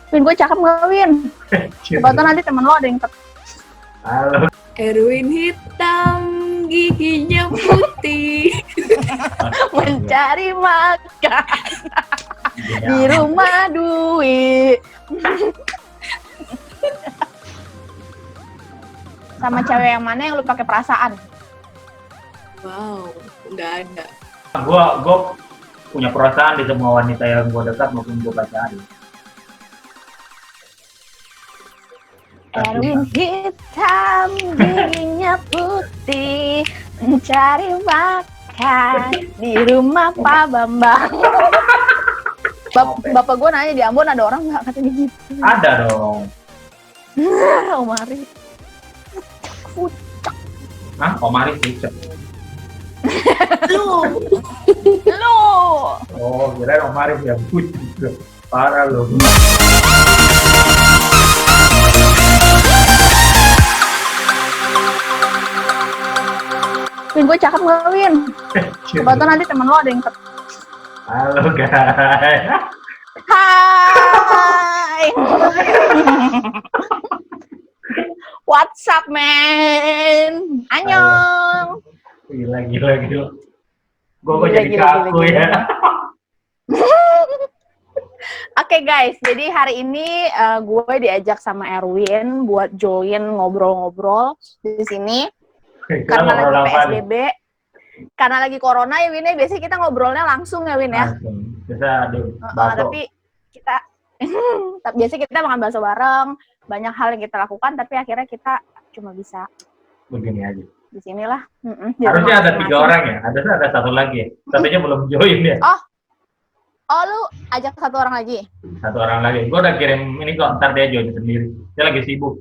Win, gue cakep nggak, Win? Coba tuh nanti temen lo ada yang Halo. Erwin hitam, giginya putih. mencari makan di rumah Dwi. Sama cewek yang mana yang lu pakai perasaan? Wow, nggak ada. Gue punya perasaan di semua wanita yang gue dekat maupun gue pacarin. Erwin hitam, giginya putih, mencari makan di rumah Pak Bambang. Bapak gue nanya di Ambon ada orang nggak, katanya gitu. Ada dong. Omari. Hah? Omari pucet. Lu, Lu. Oh, kira Omari yang pucet. Parah loh. Win, gue cakep nggak, Win? Coba tuh nanti temen lo ada yang Halo guys. Hai. What's up, man? Annyeong. Gila. Gue kok Gila, jadi kaku gila. ya. Oke guys, jadi hari ini gue diajak sama Erwin buat join ngobrol-ngobrol di sini karena lagi PSBB, karena lagi corona ya Win ya. Biasanya kita ngobrolnya langsung ya Win ya. Bisa aduh. Tapi kita biasanya kita makan bakso bareng, banyak hal yang kita lakukan, tapi akhirnya kita cuma bisa begini aja. di sinilah. Harusnya ada 3 orang ya. Ada satu lagi. Satunya belum join ya. Oh, lu ajak satu orang lagi? Satu orang lagi. Gue udah kirim ini kok, ntar dia join sendiri. Dia lagi sibuk.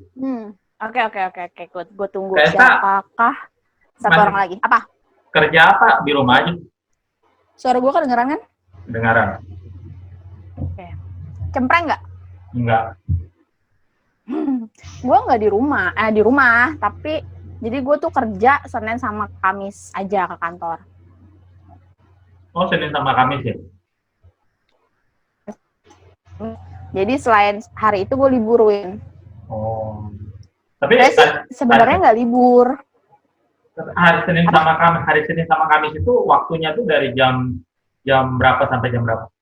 Oke. Gue tunggu Testa. siapakah satu orang lagi. Apa? Kerja apa? Di rumah aja. Suara gue kedengeran kan? Dengaran. Oke. Cempreng nggak? Enggak. Gue nggak di rumah, tapi jadi gue tuh kerja Senin sama Kamis aja ke kantor. Oh, Senin sama Kamis ya? Jadi selain hari itu gue liburin. Oh. Tapi sebenarnya nggak libur. Hari Senin sama Kamis itu waktunya tuh dari jam berapa sampai jam berapa?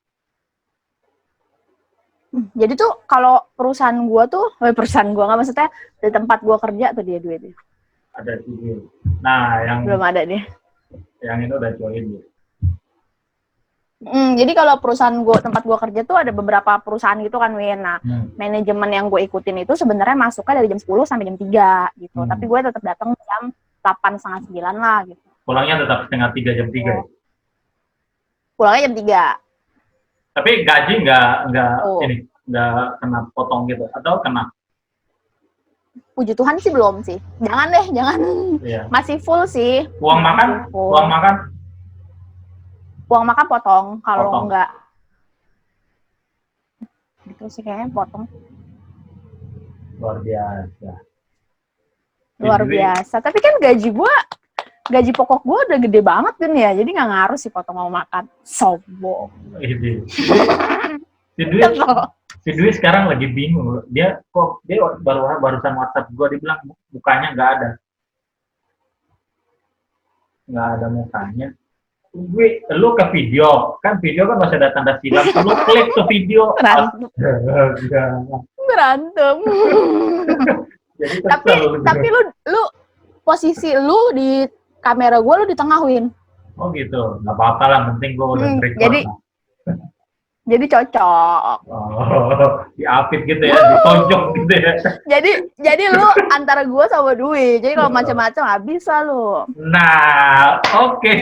Jadi tuh kalau perusahaan gue nggak, maksudnya di tempat gue kerja tuh dia duitnya. Ada sih. Nah, yang belum ada deh. Yang itu udah join ya. Jadi kalau tempat gue kerja tuh ada beberapa perusahaan gitu kan, Win. Nah, manajemen yang gue ikutin itu sebenarnya masuknya dari jam 10 sampai jam 3 gitu. Tapi gue tetap datang jam 8, setengah 9 lah gitu. Pulangnya tetap setengah 3, jam 3 ya? Pulangnya jam 3. Tapi gaji nggak kena potong gitu atau kena? Puji Tuhan sih belum sih. Jangan deh. Iya. Masih full sih. Uang makan? Uang makan potong, kalau enggak gitu sih kayaknya potong. Luar biasa. Tapi kan gaji pokok gue udah gede banget kan ya, jadi nggak ngaruh sih potong uang makan. Sombong. Si Dwi sekarang lagi bingung. Dia barusan WhatsApp gue, dia bilang mukanya nggak ada mukanya. Lu ke video kan masih ada tanda silam, lu klik ke video berantem. tapi lu posisi lu di kamera gue, lu di tengah, Win. Oh gitu, nggak apa-apa lah, penting gue udah record. Jadi cocok. Oh, diapit gitu ya, ditonjok gitu ya. Jadi lu antara gue sama Dwi. Jadi kalau macam-macam nggak bisa lu. Nah, oke.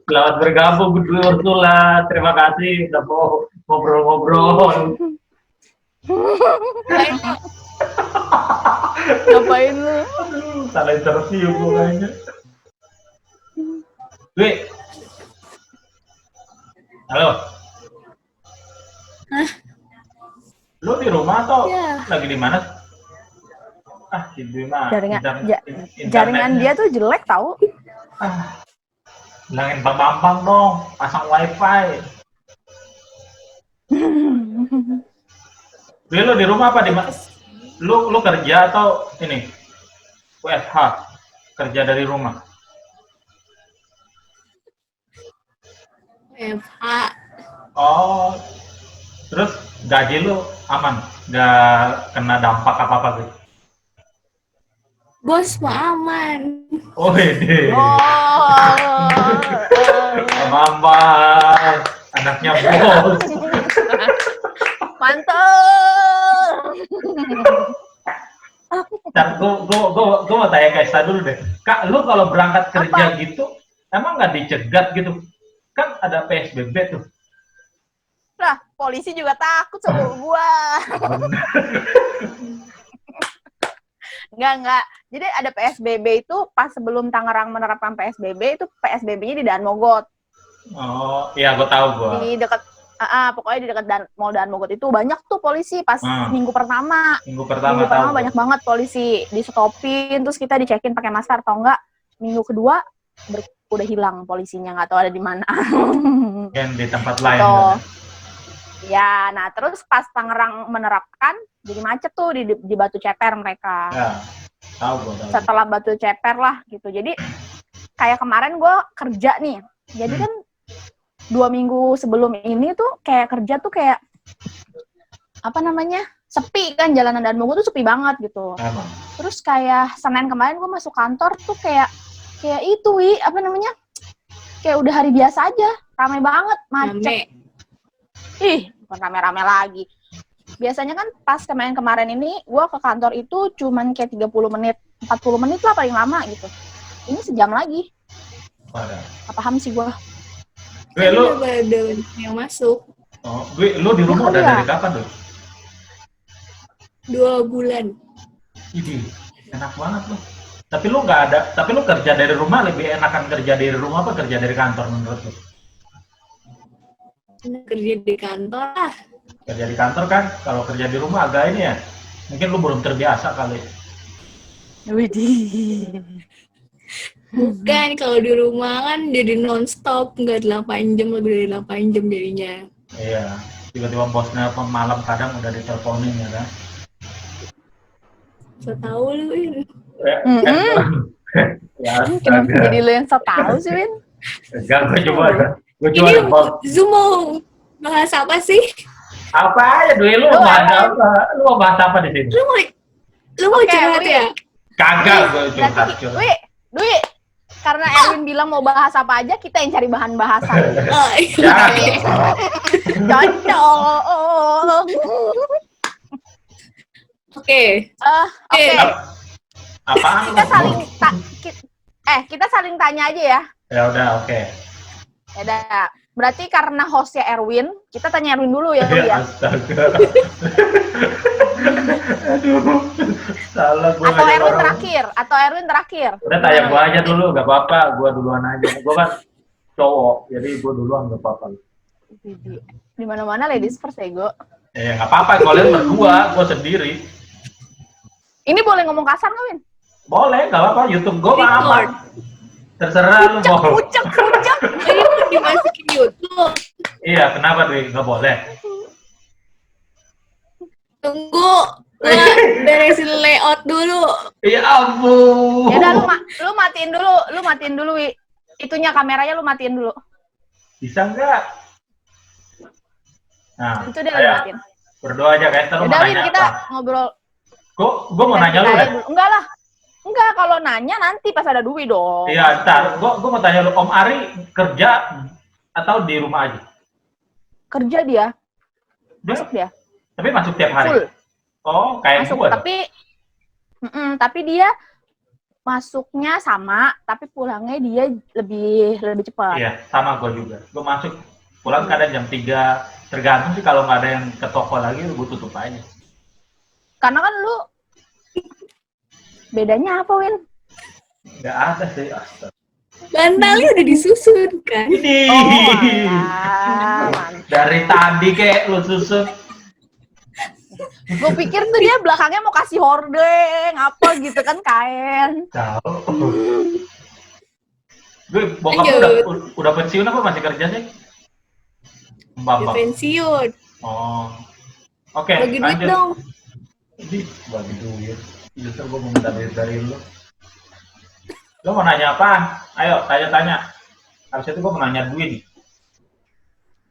Selamat bergabung Dwi Ursula. Terima kasih udah mau ngobrol-ngobrol. Ngapain lu? Salah interview gue kayaknya. Dwi. Halo. Hah? Lu di rumah atau Ya. lagi di mana? Si Dwi mah. Jaringan dia tuh jelek tahu. Bilangin Bang Bambang dong, pasang wifi. Dwi, lu di rumah apa lu kerja atau ini WFH, kerja dari rumah? FH. Oh, terus gaji lu aman, nggak kena dampak apa-apa gitu? Bos mah aman. Oh, ini. Oh. Mama, anaknya bos. Mantap. Ntar gua mau tanya ke Esta dulu deh. Kak, lu kalau berangkat kerja gitu, emang nggak dicegat gitu? Kan ada PSBB tuh. Lah, polisi juga takut sama gua. Enggak. Jadi ada PSBB itu pas sebelum Tangerang menerapkan PSBB itu PSBB-nya di Daan Mogot. Oh, iya gua tahu gua. Di dekat pokoknya di dekat Mall Daan Mogot itu banyak tuh polisi pas minggu pertama. Minggu pertama banyak banget polisi, di stopin terus kita dicekin pakai masker atau enggak. Minggu kedua udah hilang polisinya, nggak tahu ada di mana. Yang di tempat lain. Ya, nah terus pas Tangerang menerapkan jadi macet tuh di Batu Ceper mereka. Ya, tahu. Setelah Batu Ceper lah gitu. Jadi kayak kemarin gue kerja nih. Jadi kan 2 minggu sebelum ini tuh kayak kerja tuh kayak apa namanya? Sepi kan, jalanan Daan Mogot tuh sepi banget gitu. Emang. Terus kayak Senin kemarin gue masuk kantor tuh kayak itu apa namanya? Kayak udah hari biasa aja, ramai banget, macet. Ih, bukan rame-rame lagi. Biasanya kan pas kemarin ini, gue ke kantor itu cuman kayak 30 menit, 40 menit lah paling lama gitu. Ini sejam lagi. Gak paham sih gue. Gue lu ada yang masuk. Oh, gue lu di rumah udah dari kapan tuh? 2 bulan. Ini enak banget loh. Tapi lu kerja dari rumah lebih enakan kerja dari rumah apa kerja dari kantor menurut lu? Kerja di kantor lah. Kerja di kantor kan, kalau kerja di rumah agak ini ya, mungkin lu belum terbiasa kali. Widih. Bukan, kalau di rumah kan jadi non-stop, nggak 8 jam, lebih dari 8 jam jadinya. Iya, tiba-tiba bosnya malam kadang udah diteleponin ya kan. So tau lu, Win. Ya, kenapa jadi lu yang so tau sih, Win? Enggak, gue coba. Ini Zoom mau bahas apa sih? Apa aja, Dwi, lu mau bahas apa? Lu mau bahas apa di sini? Lu mau curhat ya? Kagak, gue curhat. Dwi, karena Erwin bilang mau bahas apa aja, kita yang cari bahan bahasan. Oh, iya. Cocok. Oke. Apaan? Kita saling tanya aja ya. Ya udah, oke. Ya udah. Berarti karena hostnya Erwin, kita tanya Erwin dulu ya, ya. Astaga. Aduh. Salah gue. Atau Erwin terakhir. Udah tanya gue aja dulu, gak apa-apa. Gue duluan aja. Gue kan cowok, jadi gue duluan gak apa-apa. Di mana-mana ladies first ya, gue. Gak apa-apa. Kalian berdua, gue sendiri. Ini boleh ngomong kasar nggak, Win? Boleh, gak apa-apa. YouTube gue mah aman. Terserah lu mau. Kucek. Ini pun dimasukin YouTube. Iya, kenapa Dwi? Nggak boleh? Tunggu, beresin layout dulu. Ya ampun. Ya udah, lu matiin dulu, Wi. Itunya kameranya lu matiin dulu. Bisa nggak? Nah, itu dia lu matiin. Berdoa aja guys, terus mau nanya kita apa? Ngobrol. Gue mau nanya lu deh. Enggak lah. Enggak, kalau nanya nanti pas ada Dwi dong. Iya, ntar. Gue mau tanya lu, Om Ari kerja atau di rumah aja? Kerja dia. Masuk dia. Tapi masuk tiap hari? Full. Oh, kayak masuk, gue. Tapi dia masuknya sama, tapi pulangnya dia lebih cepat. Iya, sama gue juga. Gue masuk, pulang kadang jam 3. Tergantung sih, kalau nggak ada yang ke toko lagi, gue tutup aja. Karena kan lu bedanya apa, Win? Nggak ada sih, astaga. Bantalnya udah disusun kan? Ini. Dari tadi kayak lu susun. Gue pikir tuh dia belakangnya mau kasih hordeng, apa gitu kan, kain. Tahu. Gue bokap udah pensiun apa masih kerja sih? Udah pensiun. Oh. Oke, Bagi duit lanjut. dong. Jadi, bagi duit. Justru gue mau minta duit dari lu. Lu mau nanya apa? Ayo, tanya-tanya. Habis itu gue mau nanya duit.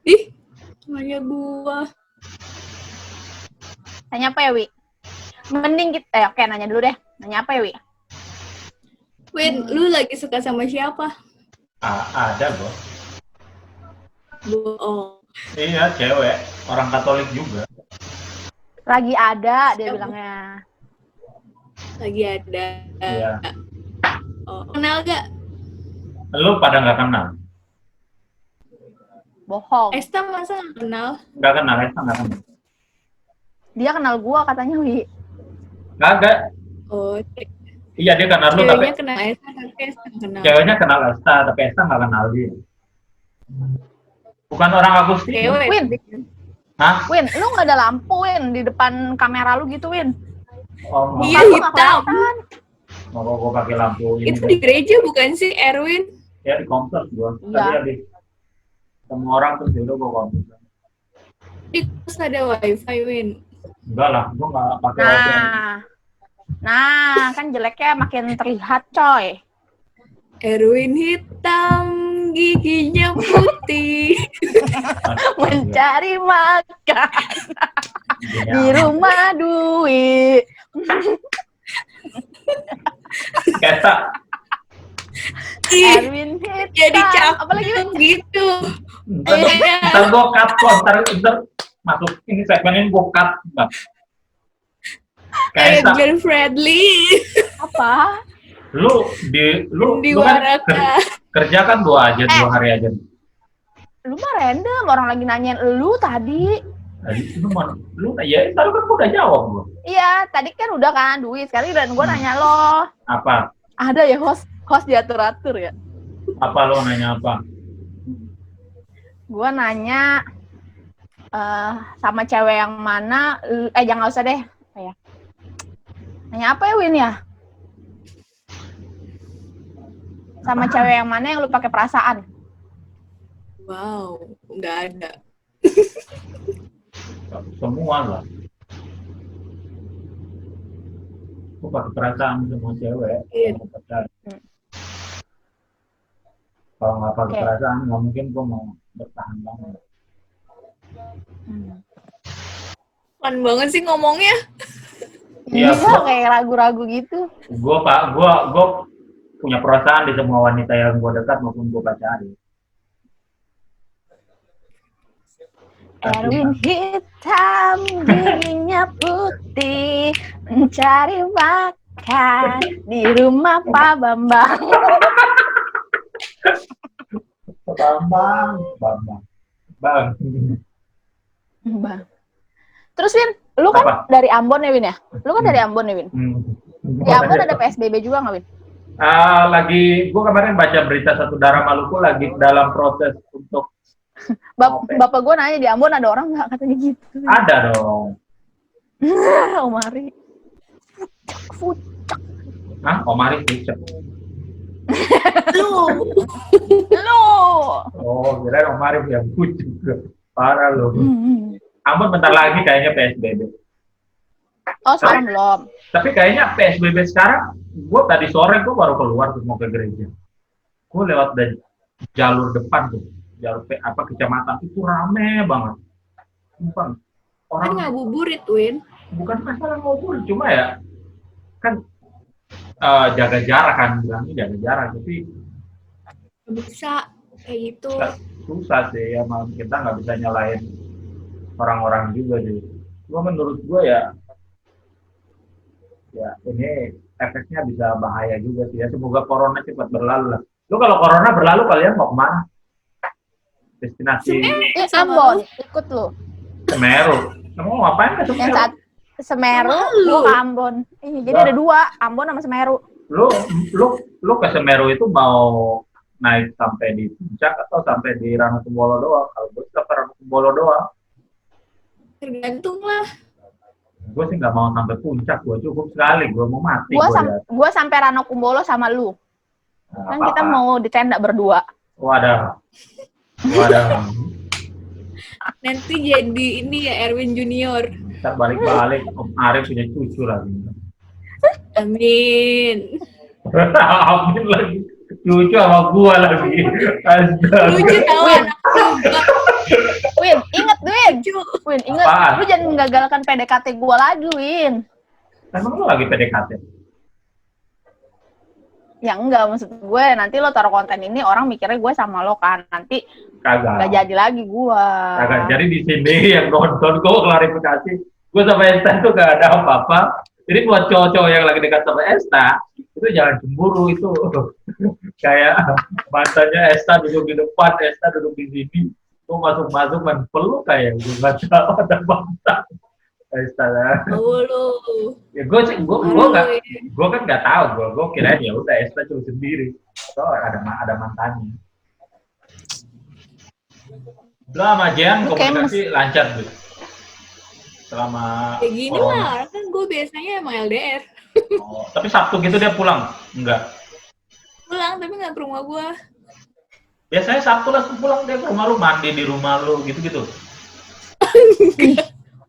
Ih, nanya gua. Tanya apa ya, Wi? Mending kita, oke nanya dulu deh. Nanya apa ya, Wi? Win, lu lagi suka sama siapa? Ada gue. Bohong. Iya, cewek. Orang Katolik juga. Lagi ada, dia Siapa? bilangnya. Lagi ada. Iya. Oh, kenal gak? Lu pada nggak kenal? Bohong. Esta masa gak kenal? Nggak kenal, Esta nggak kenal. Dia kenal gua katanya, Wi. Nggak. Oh, Iya, dia kenal lu, tapi ceweknya kenal Esta, tapi Esta gak kenal. ceweknya kenal Esta, tapi Esta nggak kenal dia. Bukan orang Agustin. Cewek. Win. Hah? Win, lu nggak ada lampu, Win, di depan kamera lu gitu, Win. Oh, Iya, Muka lu nggak hitam. kelihatan. mau gue pakai lampu ini. Itu di gereja bukan sih, Erwin? Ya, di kompleks gue. Iya. Tadi habis semua orang terus dulu gue kompleks. Di kos ada wifi, Win. Enggak lah, gue nggak pakai wifi. Nah, kan jeleknya makin terlihat, coy. Erwin hitam, giginya putih. Mencari makan Iya. di rumah duit. Kesa. Ih, Erwin hitam. jadi cakep Apalagi, Win? gitu. Ntar gue cut kok, ntar masuk ini segmen ini gue cut. Kayak Kesa, Glenn Fredly. Apa? lu Di kan Waraka. kerja kan 2 hari aja. Lu mah random, orang lagi nanyain lu tadi. Tadi lu ya tadi kan gue udah jawab gue. Iya, tadi kan udah kan duit. Sekarang dan gue nanya lo. Apa? Ada ya host diatur-atur ya? Apa lo nanya apa? Gue nanya sama cewek yang mana, jangan usah deh. Apa ya? Nanya apa ya, Win ya? Sama cewek yang mana yang lu pakai perasaan? Wow, nggak ada. Semua lah. Gue pakai perasaan semua cewek. Iya. Kalau nggak pakai Oke. perasaan, nggak mungkin gue mau bertahan banget. Fun banget sih ngomongnya. Iya, Iya, kayak ragu-ragu gitu. Gue punya perasaan di semua wanita yang gue dekat maupun gue pacari. Erwin hitam, giginya putih, mencari makan di rumah Pak Bambang. Bang. Bang. Terus Win, lu kan Apa? dari Ambon ya Win ya? Lu kan dari Ambon ya Win? Di Ambon ada PSBB juga nggak Win? Gue kemarin baca berita Satu Darah Maluku lagi dalam proses untuk Bapak gue nanya di Ambon ada orang nggak katanya gitu. ada dong. Omari. Fucak. Hah? Omari pucet. Lu. Lu. Oh, kira Omari yang pucet. Parah loh. Ambon bentar lagi kayaknya PSBB. Oh, sekarang belum. Tapi kayaknya PSBB sekarang, gue tadi sore gue baru keluar tuh mau ke gereja. Gue lewat dari jalur depan tuh, jalur kecamatan itu rame banget. Bukan Kan orang ngabuburit, Win. bukan masalah ngobrol, cuma ya kan jaga jarak kan, bilangnya jaga jarak, tapi Nggak bisa kayak gitu. susah sih ya, kita nggak bisa nyalain orang-orang juga sih. Menurut gue ya ini efeknya bisa bahaya juga sih ya. Semoga corona cepat berlalu lah. Lu kalau corona berlalu kalian mau kemana? Destinasi Ambon, ikut lu. Semeru. Kamu mau ngapain ke Yang Semeru? saat Semeru, Sama lu. lu ke Ambon. Jadi ada dua, Ambon sama Semeru. Lu ke Semeru itu mau naik sampai di puncak atau sampai di Ranupkumbolo doang? Kalau gue ke Ranupkumbolo doang. Tergantung lah. Gue sih nggak mau sampai puncak, gue cukup sekali, gue mau mati. Gua sampai Ranupkumbolo sama lu. Nah, Kan kita mau di tenda berdua. Wadah. Nanti jadi ini ya Erwin Junior. Ntar balik-balik Om Arif punya cucu lagi. Amin. Amin lagi. Cucu sama gua lagi. Astaga. Lucu tau anak juga. Win, inget Win. Lucu. Win, inget. Apaan? Lu jangan menggagalkan PDKT gue lagi, Win. Emang lu lagi PDKT? Ya enggak, maksud gue nanti lo taruh konten ini orang mikirnya gue sama lo kan. Nanti Kagak. nggak jadi lagi gue. Kagak. Jadi di sini yang nonton gue klarifikasi, gue sama Esta itu gak ada apa-apa. Jadi buat cowok-cowok yang lagi dekat sama Esta, itu jangan cemburu itu. Kayak mantannya Esta duduk di depan, Esta duduk di sini. Gue masuk-masuk main peluk kayak gue nggak tahu ada mantan. Esta lah. Oh lo. Ya gue kan nggak tahu, gue kirain ya udah Esta cuma sendiri. So ada mantannya. Udah sama Jean komunikasi lancar tuh. Selama Kayak gini corona. lah, kan gue biasanya emang LDR. Oh, tapi Sabtu gitu dia pulang? Enggak. Pulang tapi nggak ke rumah gue. Biasanya Sabtu langsung pulang dia ke rumah lu, mandi di rumah lu gitu-gitu.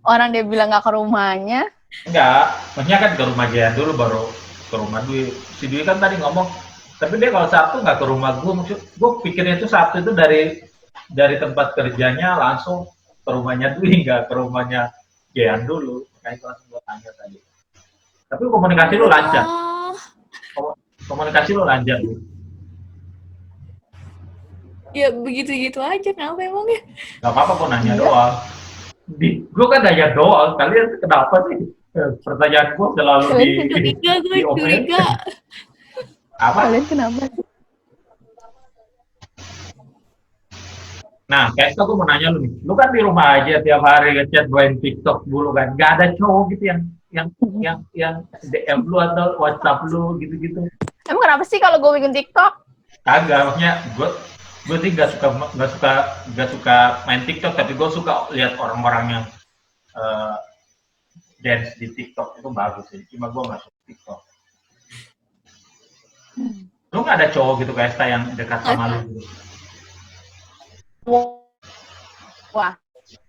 Orang dia bilang nggak ke rumahnya. Enggak, maksudnya kan ke rumah Jean dulu baru ke rumah Dwi. Si Dwi kan tadi ngomong, tapi dia kalau Sabtu nggak ke rumah gue, maksud gue pikirnya itu Sabtu itu dari tempat kerjanya langsung ke rumahnya Dwi, nggak ke rumahnya Jean dulu. Makanya langsung gue tanya tadi. Tapi komunikasi lu lancar. Oh, Komunikasi lu lancar. ya begitu-gitu aja kenapa emangnya? Gak apa-apa gue nanya doang. Gue kan nanya doang, kalian kenapa sih? Pertanyaan gue selalu Curiga. Apa? Kalian kenapa sih? Nah, kayak itu gue mau nanya lu nih. Lu kan di rumah aja tiap hari ngechat main TikTok dulu kan. Gak ada cowok gitu yang DM lu atau WhatsApp lu gitu-gitu. Emang kenapa sih kalau gue bikin TikTok? Kagak, maksudnya gue sih gak suka main TikTok, tapi gue suka lihat orang-orang yang dance di TikTok itu bagus sih. Cuma gue gak suka TikTok. Lu gak ada cowok gitu kayak Esta yang dekat sama lu gitu? Wah,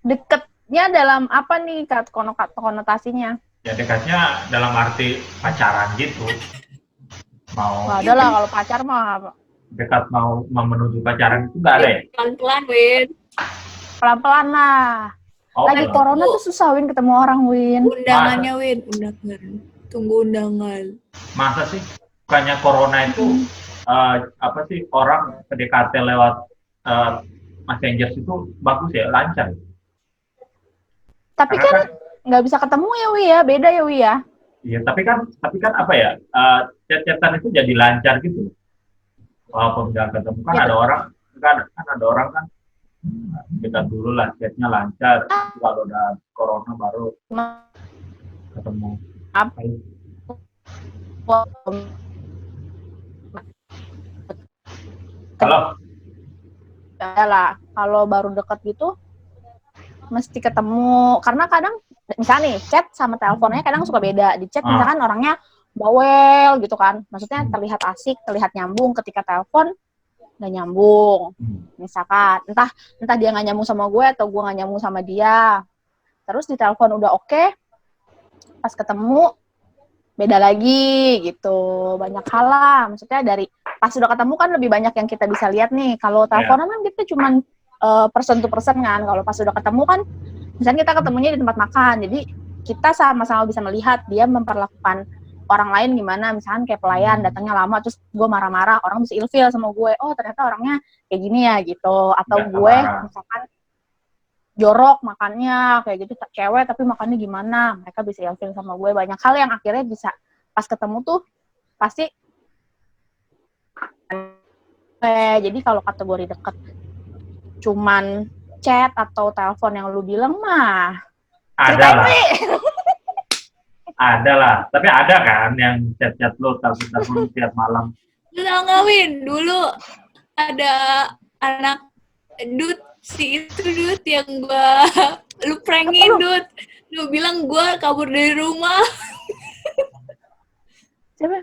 deketnya dalam apa nih konotasinya? Ya dekatnya dalam arti pacaran gitu. Mau Nggak ada lah kalau pacar mah dekat mau menuju pacaran itu nggak ada ya? Pelan-pelan, Win. pelan-pelan lah. Oh, Lagi pelan. corona tuh susah Win ketemu orang Win. Undangannya, Win. Undangan. Tunggu undangan. Masa sih? Bukannya corona itu apa sih orang PDKT lewat Messenger itu bagus ya, lancar. Tapi Karena kan nggak bisa ketemu ya Wi ya, beda ya Wi ya. Iya, tapi kan apa ya? Chat-chatan itu jadi lancar gitu. Walaupun nggak ketemu kan Ya, ada orang ada orang kan dekat dulu lah, chatnya lancar. Kalau udah corona baru ketemu. Apa? Kalau Ya lah, kalau baru deket gitu mesti ketemu karena kadang misalnya nih chat sama teleponnya kadang suka beda. Di chat misalkan orangnya bawel gitu kan, maksudnya terlihat asik, terlihat nyambung. Ketika telepon nggak nyambung, misalkan entah dia nggak nyambung sama gue atau gue nggak nyambung sama dia. Terus di telepon udah oke, pas ketemu beda lagi gitu. Banyak hal lah, maksudnya dari pas udah ketemu kan lebih banyak yang kita bisa lihat nih. Kalau teleponan kan kita cuman person to person kan. Kalau pas udah ketemu kan, misalnya kita ketemunya di tempat makan, jadi kita sama-sama bisa melihat dia memperlakukan orang lain gimana. Misalkan kayak pelayan datangnya lama, terus gue marah-marah, orang bisa ilfeel sama gue. Oh ternyata orangnya kayak gini ya gitu. Atau gue misalkan jorok makannya kayak gitu, cewek tapi makannya gimana, mereka bisa ilfeel sama gue. Banyak hal yang akhirnya bisa pas ketemu tuh pasti. Jadi kalau kategori deket cuman chat atau telepon yang lu bilang mah ada lah. Ada lah, tapi ada kan yang chat-chat lu telepon tiap malam. Lu tau nggak, Win? Dulu ada anak Dut, si itu Dut yang lu prankin Dut. Lu bilang gue kabur dari rumah. Siapa?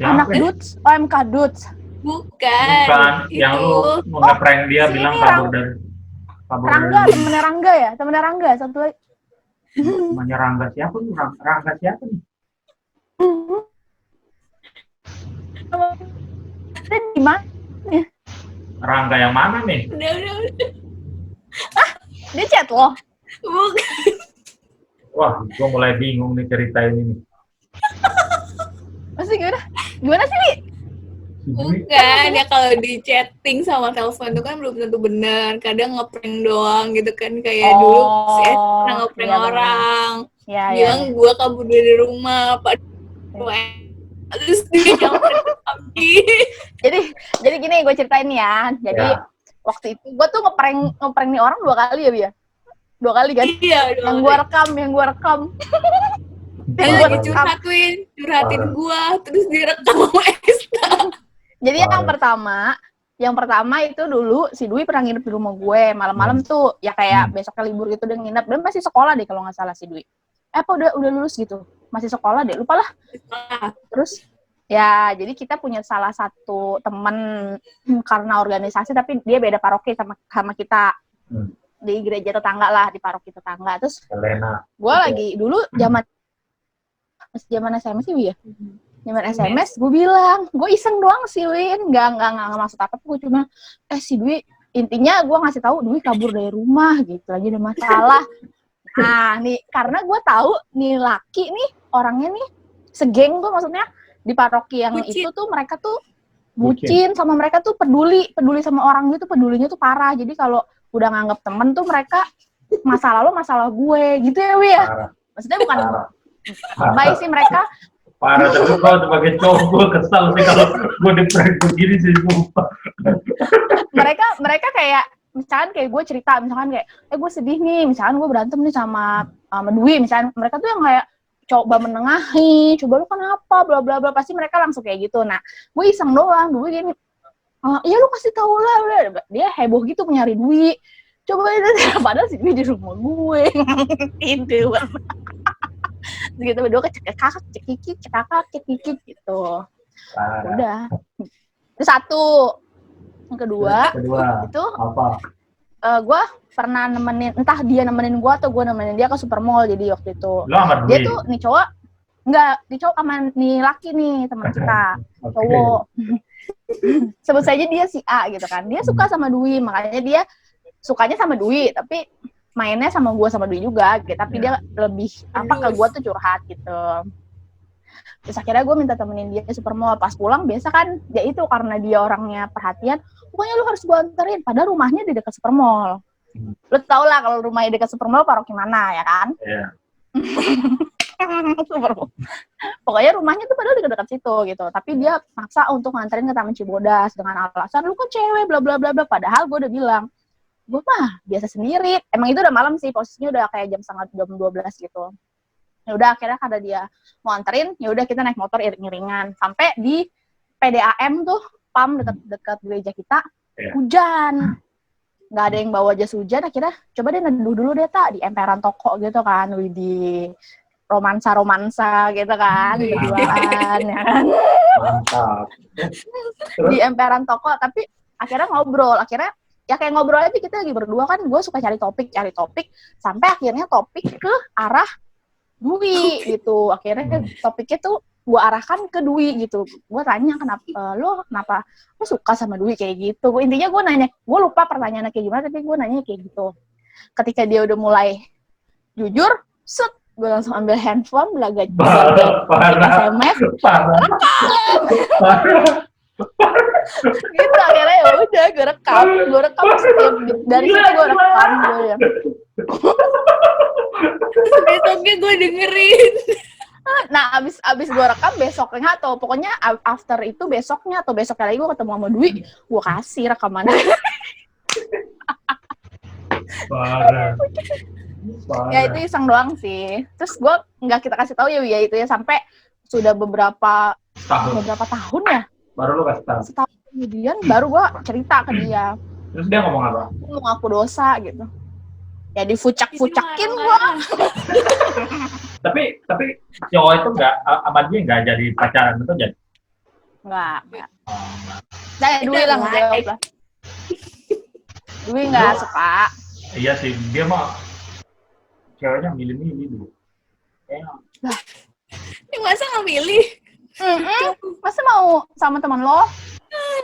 Anak Duts? OMK Duts? Bukan yang lu nge-prank dia bilang kabur dari Rangga, temennya Rangga, satu lagi. Temennya Rangga siapa nih? Rangga siapa nih? Di mana? Rangga yang mana nih? Udah. Dia chat loh. Bukan. Wah, gue mulai bingung nih cerita ini nih. Maksudnya gimana sih, Wi? Bukan, ya kalau di chatting sama telepon itu kan belum tentu benar. Kadang ngeprank doang gitu kan. Kayak dulu si S pernah ngeprank iya, orang. Iya, Bilang gue kabur dari rumah. Terus dia nyamperin kami. Jadi gini gue ceritain ya. Jadi waktu itu gue tuh ngeprank nih orang 2 kali ya, Bi ya? 2 kali kan? Iya, yang gue rekam. Dia lagi curhatin gue, terus direkam sama Esta. Jadi yang pertama itu dulu si Dwi pernah nginep di rumah gue malam-malam tuh, ya kayak besoknya libur gitu dia nginep, dan masih sekolah deh kalau nggak salah si Dwi. Apa udah lulus gitu, masih sekolah deh, lupa lah. Terus ya jadi kita punya salah satu teman karena organisasi tapi dia beda paroki sama kita. Di gereja tetangga lah, di paroki tetangga. Terus gue lagi dulu zaman SMS sih ya. Zaman SMS gue bilang, gue iseng doang sih Win, nggak maksud apa, gue cuma si Dwi, intinya gue ngasih tahu Dwi kabur dari rumah gitu, lagi ada masalah. Nah nih karena gue tahu nih laki nih orangnya nih segeng tuh, maksudnya di paroki yang itu tuh mereka tuh bucin sama mereka tuh peduli sama orang gitu, pedulinya tuh parah. Jadi kalau udah nganggap temen tuh mereka masalah gue gitu ya Wi ya. Maksudnya bukan baik sih mereka. Parah, tapi gue sebagai cowok gue kesal sih kalau gue di-prank begini sih. mereka kayak misalkan kayak gue cerita, misalkan kayak gue sedih nih, misalkan gue berantem nih sama Dwi, misalkan mereka tuh yang kayak coba menengahi, coba lu kenapa, bla bla bla, pasti mereka langsung kayak gitu. Nah gue iseng doang, Dwi gini, iya lu kasih tau lah, udah. Dia heboh gitu nyari Dwi, coba itu, padahal si Dwi di rumah gue itu gitu, berdua cekikik gitu. Udah. Itu satu. Yang kedua itu apa? Gue pernah nemenin, entah dia nemenin gue atau gue nemenin dia ke Supermall. Jadi waktu itu dia tuh nih cowok, enggak, nih cowok sama nih laki nih teman kita, cowok. Sebut saja dia si A gitu kan. Dia suka sama Dwi, makanya dia sukanya sama Dwi, tapi mainnya sama gue sama Dwi juga gitu, tapi dia lebih ke gue tuh curhat gitu. Terus akhirnya gue minta temenin dia ke Supermall. Pas pulang biasa kan ya itu, karena dia orangnya perhatian, pokoknya lu harus gue anterin, padahal rumahnya di dekat Supermall. Lu tau lah kalau rumahnya dekat Supermall paroki mana ya kan? Iya. Supermall. Pokoknya rumahnya tuh padahal dekat situ gitu, tapi dia maksa untuk nganterin ke Taman Cibodas dengan alasan lu kan cewek bla bla bla bla, padahal gue udah bilang gue mah biasa sendiri. Emang itu udah malam sih, posisinya udah kayak jam 12 gitu. Ya udah akhirnya karena dia mau anterin, ya udah kita naik motor iring-iringan sampai di PDAM tuh, PAM dekat gereja kita. Hujan, nggak ada yang bawa jas hujan. Akhirnya coba deh neduh dulu deh di emperan toko gitu kan, di romansa gitu kan, berduaan ya kan. Mantap. Di emperan toko, tapi akhirnya ngobrol, ya kayak ngobrol aja kita lagi berdua kan, gue suka cari topik, sampai akhirnya topik ke arah Dwi gitu. Akhirnya topiknya tuh gue arahkan ke Dwi gitu. Gue tanya kenapa lo suka sama Dwi kayak gitu. Intinya gue nanya, gue lupa pertanyaannya kayak gimana, tapi gue nanya kayak gitu. Ketika dia udah mulai jujur, gue langsung ambil handphone, belaga SMS, gitu. Akhirnya ya udah gue rekam setiap dari situ gue rekam ya. Besoknya gue dengerin. Nah abis gue rekam besoknya, atau pokoknya after itu besoknya lagi gue ketemu sama Dwi, gue kasih rekamannya. Parah. Ya itu iseng doang sih. Terus gue nggak kita kasih tahu ya itu ya, sampai sudah beberapa tahun ya. Baru lu kasih tahu. Setahun kemudian baru gue cerita ke dia. Terus dia ngomong apa? Mau ngaku dosa gitu. Ya difucak-fucakin gue. Tapi cowok itu sama dia nggak jadi pacaran itu jadi? Nggak. Nah, Dwi lah ngejawab lah. Dwi nggak suka. Iya sih, dia mah ceweknya milih-milih dulu. Ini masa nggak milih? Masa mau sama teman lo?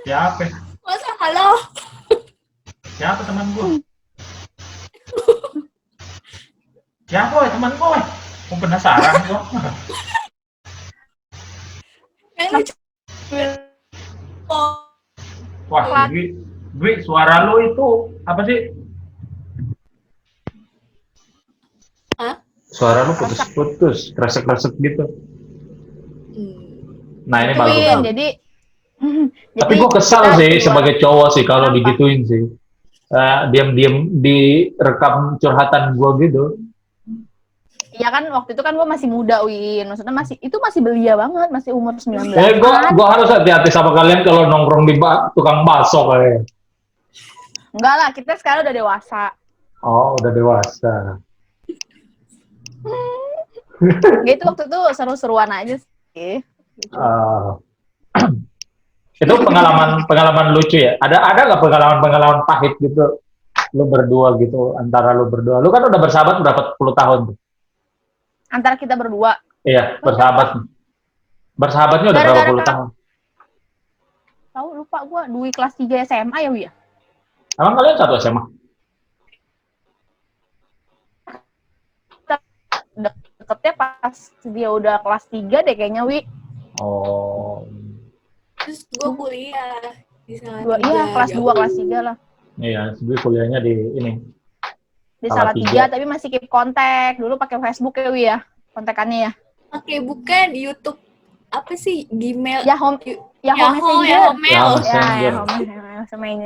Siapa? Masa halo? Siapa teman gue? Siapa woy, teman gue? Aku penasaran gue. Yang lucu. Oh, Wah, Dwi, suara lu itu apa sih? hah? Suara lu putus-putus, kresek-kresek gitu. Nah, ini bagus. Gituin, jadi Tapi gue kesal sih sebagai cowok sih kalau digituin sih. Diam-diam direkam curhatan gue gitu. Iya kan waktu itu kan gue masih muda, Win. Maksudnya masih belia banget, masih umur 19. Gue harus hati-hati sama kalian kalau nongkrong di tukang bakso kayak. Enggak lah, kita sekarang udah dewasa. Oh, udah dewasa. Gitu waktu itu seru-seruan aja sih. Itu pengalaman lucu ya. Ada nggak pengalaman pahit gitu? Lu berdua gitu, antara lu berdua. Lu kan udah bersahabat berapa puluh tahun tuh? Antara kita berdua. Iya, bersahabat. Bersahabatnya udah berapa puluh tahun? Tahu lupa gue, Dwi kelas 3 SMA ya, Wi ya? Emang kalian satu SMA? Deketnya pas dia udah kelas 3 deh kayaknya, Wi. Oh. Terus gue kuliah di sana. Iya, kelas 2, kelas 3 lah. Iya, gue kuliahnya di ini. Di Salatiga, tapi masih keep kontak. Dulu pakai Facebook ya, Wi ya? Kontekannya ya? Oke, bukan YouTube. Apa sih? Gmail. Home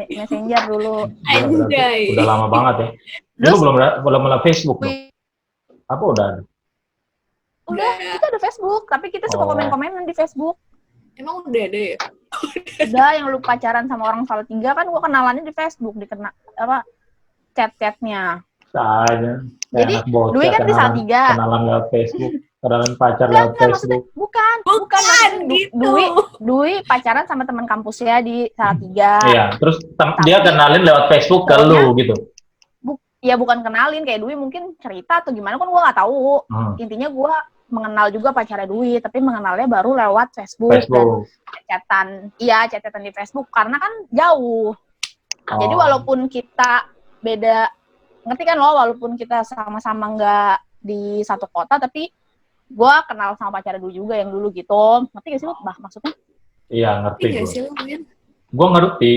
Messenger dulu. Anjay. Udah lama banget ya. Dulu belum ada Facebook loh. Apa udah ada? Udah, kita ada Facebook, tapi kita suka komen-komenan di Facebook. Emang udah ada ya? Udah, yang lu pacaran sama orang Salatiga kan gua kenalannya di Facebook, chat-chatnya. Saja. Jadi, Dwi kan di Salatiga. Kenalan lewat Facebook, kenalan pacar lewat Facebook. Bukan gitu. Dwi pacaran sama teman kampusnya di Salatiga. Iya, terus dia kenalin lewat Facebook ke lu gitu. Ya bukan kenalin, kayak Dwi mungkin cerita atau gimana kan gua nggak tahu. Intinya gua mengenal juga pacarnya Dwi, tapi mengenalnya baru lewat Facebook. Dan chatan di Facebook karena kan jauh. Jadi walaupun kita beda, ngerti kan lo, walaupun kita sama-sama nggak di satu kota, tapi gue kenal sama pacarnya dulu juga yang dulu gitu. Ngerti gak sih lo, maksudnya? Iya, ngerti gue. Gue ngerti.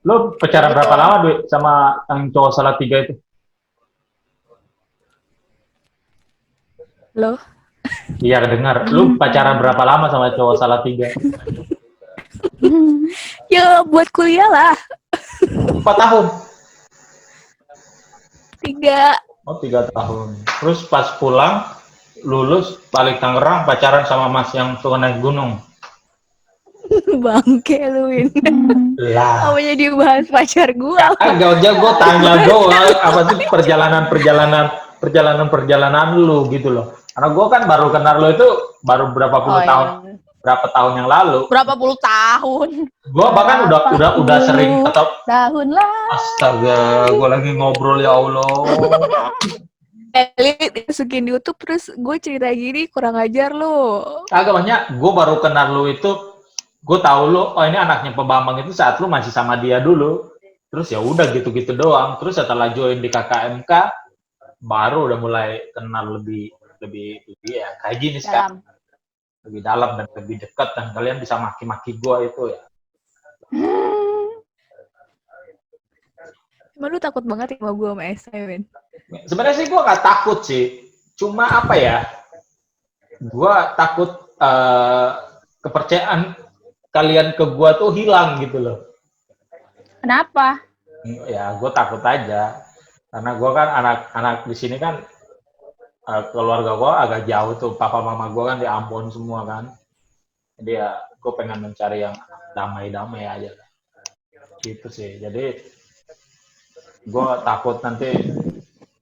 Lo pacaran berapa lama, Dwi, sama yang cowok Salatiga itu? Lo? Iya, kedengar. Lo pacaran berapa lama sama cowok Salatiga? Ya, buat kuliah lah. 4 tahun? 3. Oh, 3 tahun. Terus pas pulang, lulus, balik Tangerang, pacaran sama mas yang suka naik gunung. Bangke lu, Win. Lah. Apa jadi bahas pacar gua? Agak aja gue tanya doang, apa sih perjalanan lu gitu loh. Karena gue kan baru kenal lo itu baru berapa puluh tahun. Iya. Berapa tahun yang lalu? Berapa puluh tahun? Gue bahkan udah sering atau tahun lah. Astaga, gue lagi ngobrol ya Allah. Masukin di YouTube terus gue cerita gini kurang ajar lo. Agak banyak. Gue baru kenal lo itu, gue tahu lo. Oh ini anaknya Pak Bambang itu saat lo masih sama dia dulu. Terus ya udah gitu-gitu doang. Terus setelah join di KKMK, baru udah mulai kenal lebih ya kayak gini sekarang. Lebih dalam dan lebih dekat, dan kalian bisa maki-maki gue itu ya. Cuma lu takut banget sama gue sama Esai, Win. Sebenarnya sih gue gak takut sih. Cuma apa ya, gue takut kepercayaan kalian ke gue tuh hilang gitu loh. Kenapa? Ya gue takut aja. Karena gue kan anak di sini kan, keluarga gue agak jauh tuh, papa mama gue kan di Ambon semua kan, jadi ya gue pengen mencari yang damai-damai aja gitu sih. Jadi gue takut nanti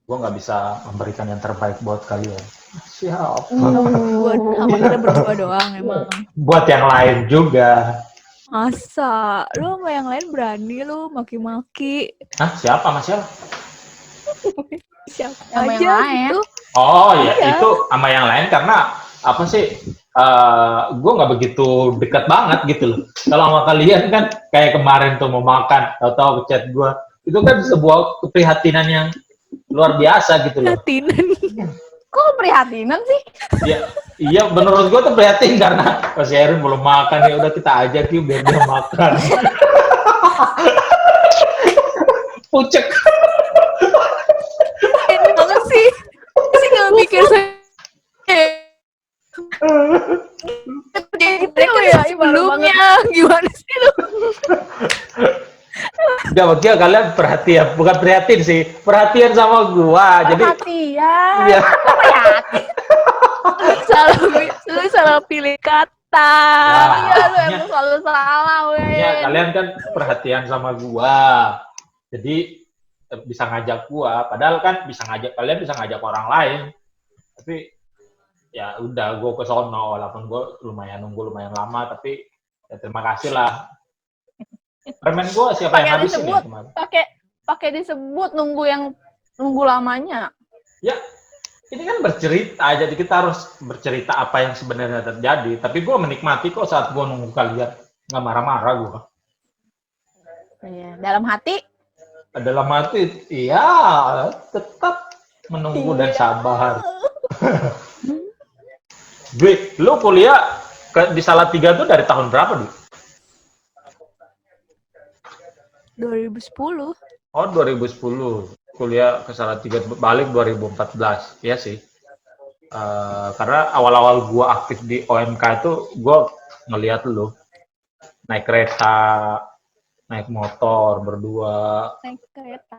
gue nggak bisa memberikan yang terbaik buat kalian. Siap. Buat kita berdua doang emang. Buat yang lain juga. Masa lu sama yang lain berani lu maki-maki? Hah, siapa Mas Yal? Siapa Sama yang aja lain. gitu. Oh ya, Iya. itu sama yang lain karena apa sih? Gue nggak begitu dekat banget gitu loh. Kalau sama kalian kan kayak kemarin tuh mau makan atau chat gue, itu kan sebuah keprihatinan yang luar biasa gitu loh. Latinan. Kok prihatinan sih? Ya, iya menurut gue tuh prihatin karena pas Erin belum makan, ya udah kita ajak yuk biar dia makan. Pucek. Enak banget sih. Sih nggak mikir saya. Jadi mereka ya, sebelumnya gimana sih lu? Gak maksudnya kalian perhatian, bukan prihatin sih, perhatian sama gua. Jadi Perhatian. iya. Kok prihatin? Lu salah pilih kata. Iya, lu emang selalu salah, weh. Ya, kalian kan perhatian sama gua. Jadi bisa ngajak gua, padahal kan bisa ngajak kalian, bisa ngajak orang lain. Tapi ya udah gua ke sono walaupun gua nunggu lumayan lama, tapi ya terima kasih lah. Permen gua siapa yang habisin ya kemarin? Pakai disebut nunggu lamanya. Ya, ini kan bercerita, jadi kita harus bercerita apa yang sebenarnya terjadi. Tapi gue menikmati kok saat gue nunggu kalian, nggak marah-marah gue. Iya, dalam hati. Dalam hati, iya, tetap menunggu dan sabar. Dwi, lu kuliah di Salatiga tuh dari tahun berapa, Dwi? 2010. Oh, 2010. Kuliah ke Salatiga, balik 2014. Iya sih. Karena awal-awal gue aktif di OMK itu, gue ngeliat lu naik kereta, naik motor berdua. Naik kereta.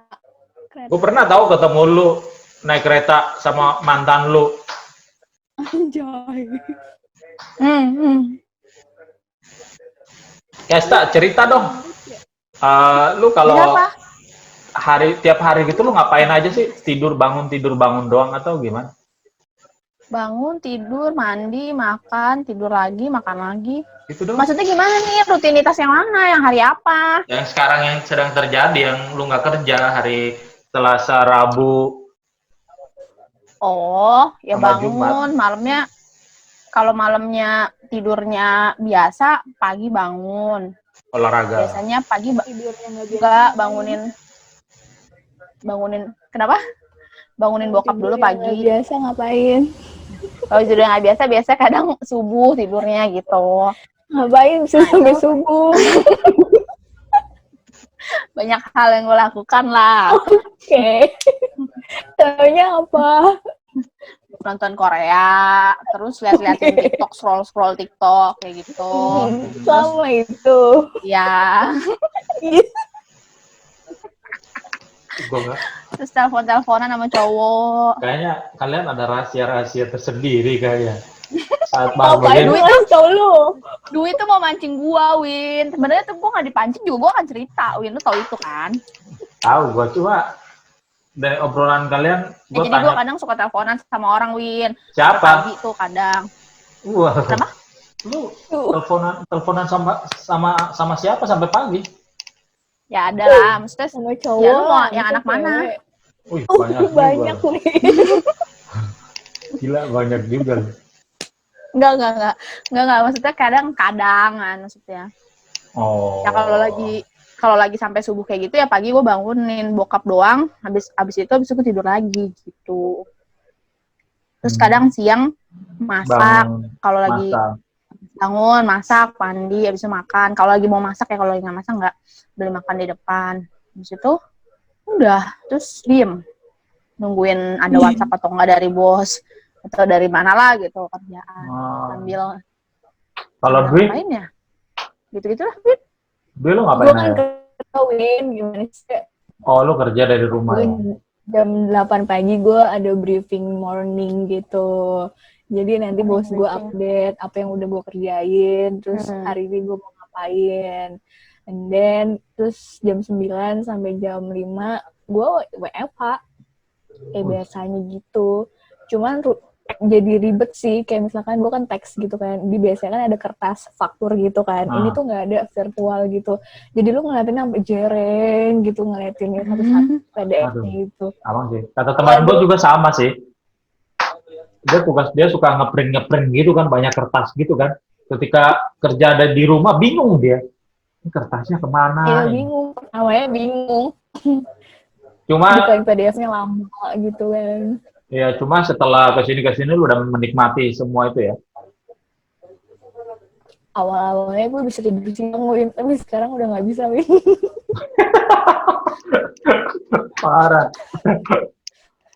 Gue pernah tahu ketemu lu naik kereta sama mantan lu. Anjay. Kesta, cerita dong. Lu kalau tiap hari gitu lu ngapain aja sih? Tidur bangun doang atau gimana? Bangun, tidur, mandi, makan, tidur lagi, makan lagi. Gitu dong. Maksudnya gimana nih? Rutinitas yang mana? Yang hari apa? Yang sekarang yang sedang terjadi, yang lu nggak kerja hari Selasa, Rabu. Oh, ya Sama bangun, malamnya. Kalau malamnya tidurnya biasa, pagi bangun. Olahraga. Biasanya pagi Tidurnya nggak bangunin. Kenapa? Bangunin bokap dulu pagi. Biasa ngapain? Kalau tidur nggak biasa kadang subuh tidurnya gitu. Ngapain bisa sampai subuh? Banyak hal yang gue lakukan lah. Oke. Taunya apa? Nonton Korea, terus lihat-liatin TikTok, scroll TikTok kayak gitu. Sama itu. Ya. Terus telepon-teleponan sama cowok. Kayaknya kalian ada rahasia-rahasia tersendiri kayaknya. Saat Ngapain bangun. Win? Tau lu. Dwi tuh mau mancing gua, Win. Sebenarnya tuh gua nggak dipancing juga, gua akan cerita, Win. Lu tau itu kan? Tahu gua, cuma dari obrolan kalian gua jadi tanya. gua kadang suka teleponan sama orang, Win. Siapa? Pagi tuh kadang. Wah. Kenapa? Lu teleponan sama siapa sampai pagi? Ya ada lah, maksudnya Sama cowok. ya, lu mau yang anak mana? Wih, Banyak Win. Gila, banyak juga. Enggak, maksudnya kadang-kadang maksudnya. Oh. Ya kalau lagi sampai subuh kayak gitu ya pagi gue bangunin bokap doang, habis itu gue tidur lagi gitu. Terus kadang siang masak, kalau lagi bangun masak, mandi, habis itu makan. Kalau lagi mau masak ya, kalau lagi nggak masak nggak, beli makan di depan. Habis itu udah, terus diem nungguin ada WhatsApp atau enggak dari bos atau dari mana lah gitu kerjaan sambil. Kalau Dwi ngapain ya gitu lah, Win. Dwi lu ngapain? Gue kan kerja, Win, gimana sih? Oh, lu kerja dari rumah ya? Jam 8 pagi gue ada briefing morning gitu. Jadi nanti bos gue update apa yang udah gue kerjain, terus hari ini gue mau ngapain. And then terus jam 9 sampai jam 5 gue WFH. Kayak biasanya gitu. Cuman jadi ribet sih. Kayak misalkan gue kan teks gitu kan, di biasanya kan ada kertas faktur gitu kan, ini tuh nggak ada, virtual gitu, jadi lu ngeliatin sampai jereng gitu, ngeliatinnya satu-satu PDF-nya gitu. Abang sih, kata teman gue juga sama sih, dia tugas dia suka ngeprint gitu kan, banyak kertas gitu kan, ketika kerja ada di rumah bingung dia, ini kertasnya kemana Iya ini. bingung, namanya bingung. Cuma bukain PDF-nya lama gitu kan. ya cuma setelah kesini lu udah menikmati semua itu ya. Awal-awalnya gue bisa tidur siang, Win, tapi sekarang udah nggak bisa, Win. Parah.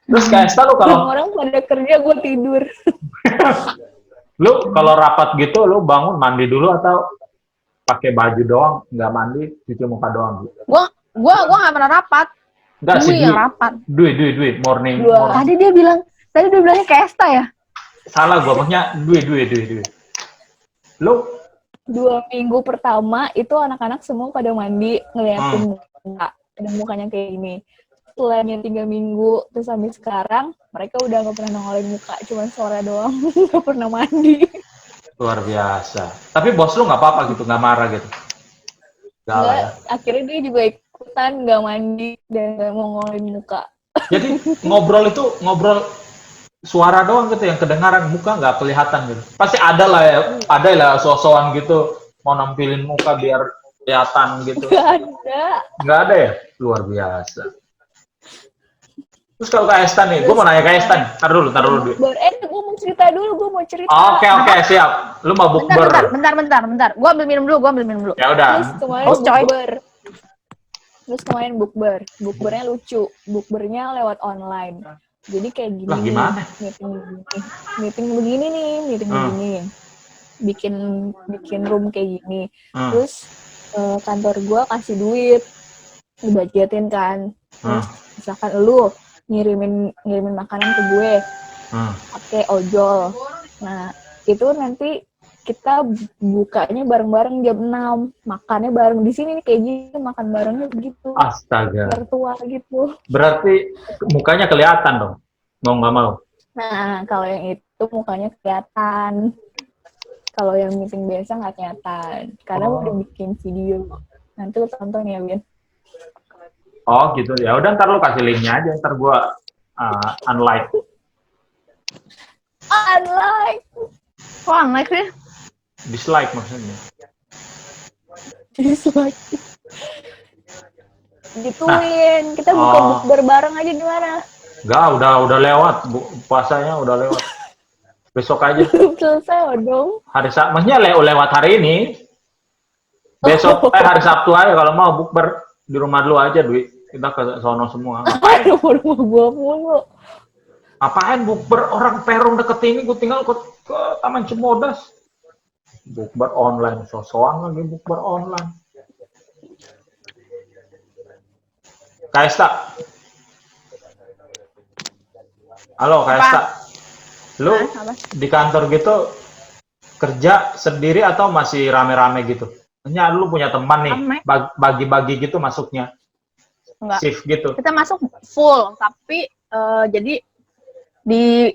Terus kayak lu kalau orang pada kerja, gue tidur. lu kalau rapat gitu lu bangun mandi dulu atau pakai baju doang, nggak mandi, cuci muka doang gitu? Gua nggak pernah rapat. Enggak sih, yang rapat. Dwi, morning. Tadi dia bilangnya kayak Esta ya? Salah gua, maksudnya Dwi. Lu 2 minggu pertama itu anak-anak semua pada mandi, ngeliatin muka, dan mukanya kayak gini. Setelahnya 3 minggu, terus sampai sekarang, mereka udah nggak pernah nongolin muka, cuma sore doang, nggak pernah mandi. luar biasa. Tapi bos lu nggak apa-apa gitu, nggak marah gitu? Nggak, ya. Akhirnya dia juga ikutan nggak mandi dan nggak mau nongolin muka. Jadi ngobrol suara doang gitu yang kedengaran, muka nggak kelihatan gitu. Pasti ada lah sosokan gitu mau nampilin muka biar kelihatan gitu. Nggak ada ya? Luar biasa. Terus kalau Kak Estan nih, gue mau nanya Kak Estan. Taruh dulu. Gue mau cerita dulu, Oke, siap. Lu mau bukber? Bentar. Gue ambil minum dulu. Ya udah. Terus kemarin bukbernya lucu. Bukbernya lewat online. Jadi kayak gini. Lah gimana? Meeting begini nih. Bikin room kayak gini. Terus kantor gue kasih duit, dibudgetin kan. Terus misalkan lu ngirimin makanan ke gue pakai ojol. Nah, itu nanti kita bukanya bareng-bareng jam 6, makannya bareng di sini nih, kayak gini, makan barengnya begitu. Astaga. Virtual gitu. Berarti mukanya kelihatan dong. Mau nggak mau. Nah, kalau yang itu mukanya kelihatan. Kalau yang meeting biasa nggak kelihatan. Karena udah bikin video. Nanti lu tonton ya, Win. Oh gitu, ya udah ntar lu kasih linknya aja, ntar gua unlike. Kok unlike sih? Dislike maksudnya. Dislike. Gituin, kita buka bukber bareng aja gimana? Enggak, udah lewat, puasanya udah lewat. Besok aja. Selesai dong. Hari Sabtu, maksudnya lewat hari ini. Besok hari Sabtu aja kalau mau bukber. Di rumah lu aja, Dwi. Kita ke sono semua. Ngapain rumah gua mulu? Apaan bukber, orang Perum deket ini, gue tinggal ke Taman Cibodas. Bukber online, sosokan lagi bukber online. Kaesta. Halo Kaesta. Lu di kantor gitu kerja sendiri atau masih rame-rame gitu? Hanya lu punya teman nih, bagi-bagi gitu masuknya. Enggak. Shift gitu. Kita masuk full, tapi jadi di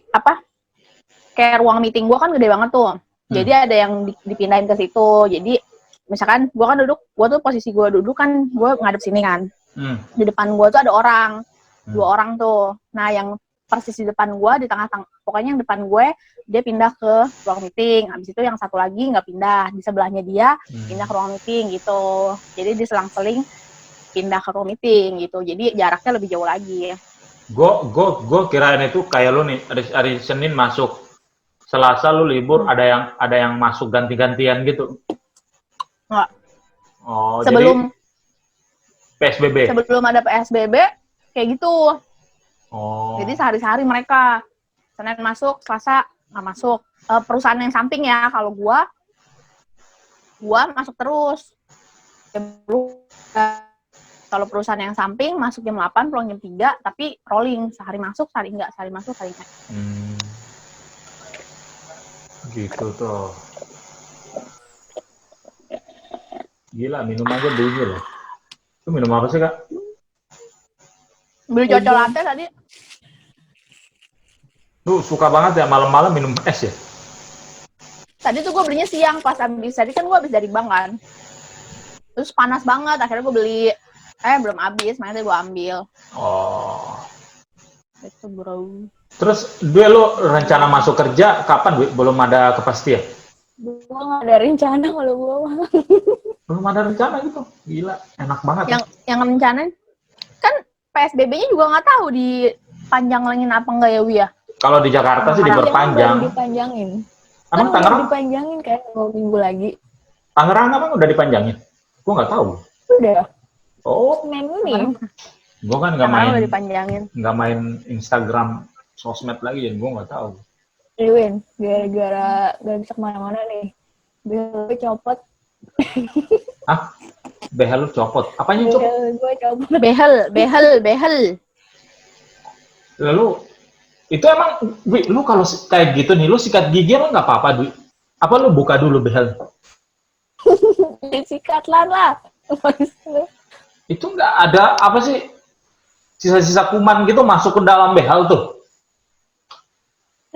kayak ruang meeting gua kan gede banget tuh. Jadi ada yang dipindahin ke situ. Jadi misalkan gua tuh posisi gua duduk kan, gua ngadep sini kan. Di depan gua tuh ada orang. 2 orang tuh. Nah, yang persis di depan gue, di tengah-tengah, pokoknya yang depan gue, dia pindah ke ruang meeting. Habis itu yang satu lagi nggak pindah, di sebelahnya dia pindah ke ruang meeting gitu. Jadi diselang-seling pindah ke ruang meeting gitu. Jadi jaraknya lebih jauh lagi. Gue kirain itu kayak lu nih, hari Senin masuk, Selasa lu libur, ada yang masuk ganti-gantian gitu. Nggak. Oh, sebelum jadi PSBB. Sebelum ada PSBB kayak gitu. Oh. Jadi sehari-hari mereka Senin masuk, Selasa nggak masuk. Perusahaan yang samping ya, kalau gua masuk terus. Kalau perusahaan yang samping masuk jam 8, pulang jam 3, tapi rolling, sehari masuk, sehari enggak, sehari masuk, sehari enggak. Gitu tuh. Gila, minum aja dulu loh. Itu minum apa sih, Kak? Beli cocol latte tadi. Lu suka banget ya malam-malam minum es ya? Tadi tuh gue belinya siang pas habis. Tadi kan gue habis dari bank kan. Terus panas banget. Akhirnya gue beli. Belum habis. Makanya gue ambil. Oh. Itu bro. Terus Dwi, lu rencana masuk kerja kapan, Dwi? Belum ada kepastian? Gue gak ada rencana kalau gue mah. Belum ada rencana gitu. Gila, enak banget. Yang rencana kan PSBB-nya juga nggak tahu dipanjangin apa enggak ya, Wi ya? Kalau di Jakarta sih diperpanjang. Dipanjangin. Emang kan Tangerang? Dipanjangin kayak 2 minggu lagi. Tangerang emang udah dipanjangin? Gue nggak tahu. Udah. Oh, Senin ini. gue kan nggak main Instagram, sosmed lagi, jadi gue nggak tahu. Win, gara-gara gak bisa kemana-mana nih. Behel copot. Hah? Behel lu copot? Apanya copot? Behel gue copot. Behel. Lalu, itu emang, Dwi, lu kalau kayak gitu nih, lu sikat gigi emang nggak apa-apa, Dwi? Apa lu buka dulu behel? Sikatlan lah. Itu nggak ada, apa sih, sisa-sisa kuman gitu masuk ke dalam behel tuh?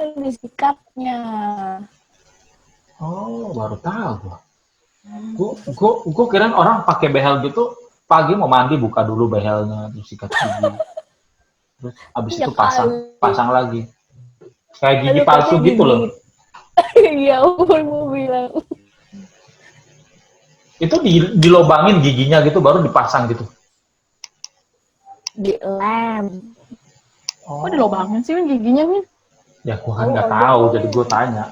Disikatnya. Oh, baru tahu gua. Gua kirain orang pakai behel gitu, pagi mau mandi buka dulu behelnya, terus sikat gigi. Terus abis itu pasang lagi. Kayak gigi palsu gitu loh. Iya, mau bilang. Itu dilobangin giginya gitu baru dipasang gitu. Dilem. Kok dilobangin sih giginya, Min? Ya gua kan nggak tahu, jadi gua tanya.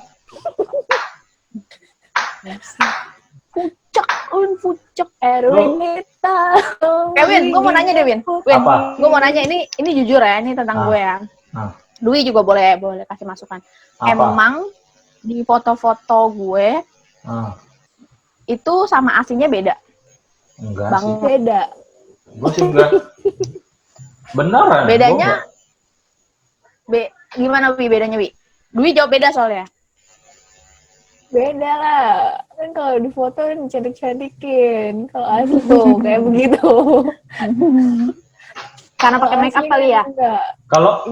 Pucak Erwin kita. Win, gue mau nanya deh, Win. Apa? Gue mau nanya, ini jujur ya, ini tentang gue ya. Dwi juga boleh kasih masukan. Apa? Emang di foto-foto gue itu sama aslinya beda? Enggak sih. Beda. Gue sih enggak. Beneran. Bedanya? Gimana Wi bedanya, Wi? Dwi jawab beda soalnya. Beda lah. Kan kalau di foto kan cantik-cantikin. Kalau asli tuh kayak begitu. Karena pakai makeup kali ya? Kalau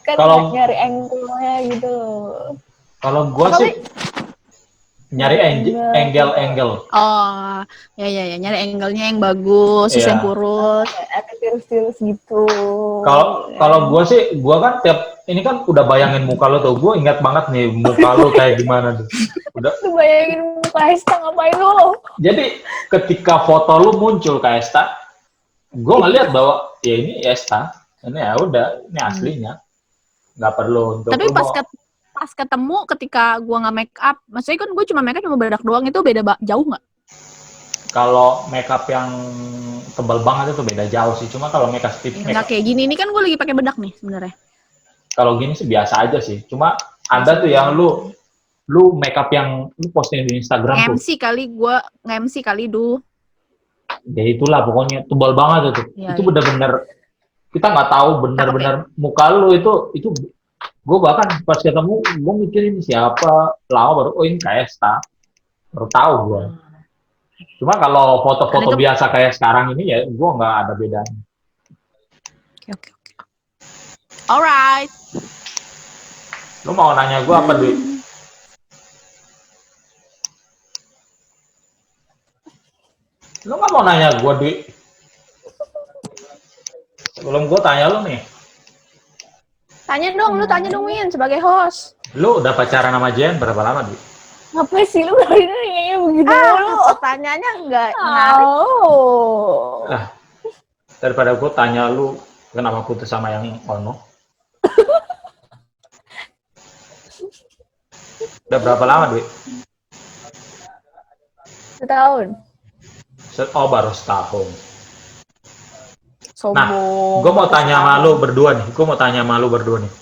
kan kalau nyari angle-nya gitu. Kalau gue sih nyari angle. Oh, ya, nyari angle-nya yang bagus, terus yang kurus, ada tirus-tirus gitu. Kalau gue sih, gue kan ini kan udah bayangin muka lo tuh, gue ingat banget nih muka lo kayak gimana tuh. Udah. Lu bayangin muka Esta ngapain lo? Jadi ketika foto lo muncul ke Esta, gue ngeliat bahwa ya ini Esta, ini ya udah, ini aslinya, nggak perlu untuk. Tapi pas ketemu ketika gue nggak make up, maksudnya kan gue cuma make up cuma bedak doang, itu beda jauh nggak? Kalau make up yang tebal banget itu beda jauh sih, cuma kalau make up tipis. Nggak kayak gini, ini kan gue lagi pakai bedak nih sebenarnya. Kalau gini sih biasa aja sih, cuma ada tuh yang lu make up yang lu posting di Instagram MC kali gue nge-MC kali ya itulah pokoknya tebal banget itu. Ya, itu bener-bener kita nggak tahu bener-bener muka lu itu gue bahkan pas ketemu gue mikirin siapa, lama baru ini kayak Esta, baru tahu gue. Cuma kalau foto-foto biasa kayak sekarang ini ya gue nggak ada bedanya. Oke. Alright. Lu mau nanya gue apa, Dwi? Lu nggak mau nanya gue, Dwi? Sebelum gue tanya lu nih. Tanya dong, Win, sebagai host. Lu udah pacaran sama Jen berapa lama, Dwi? Apa sih lu dari nanya begitu lu? Pertanyaannya nggak menarik. Daripada gue tanya lu kenapa putus sama yang ono. Udah berapa lama, Dwi? Setahun. Oh, baru setahun. Sombong. Nah, gue mau tanya sama lu berdua nih.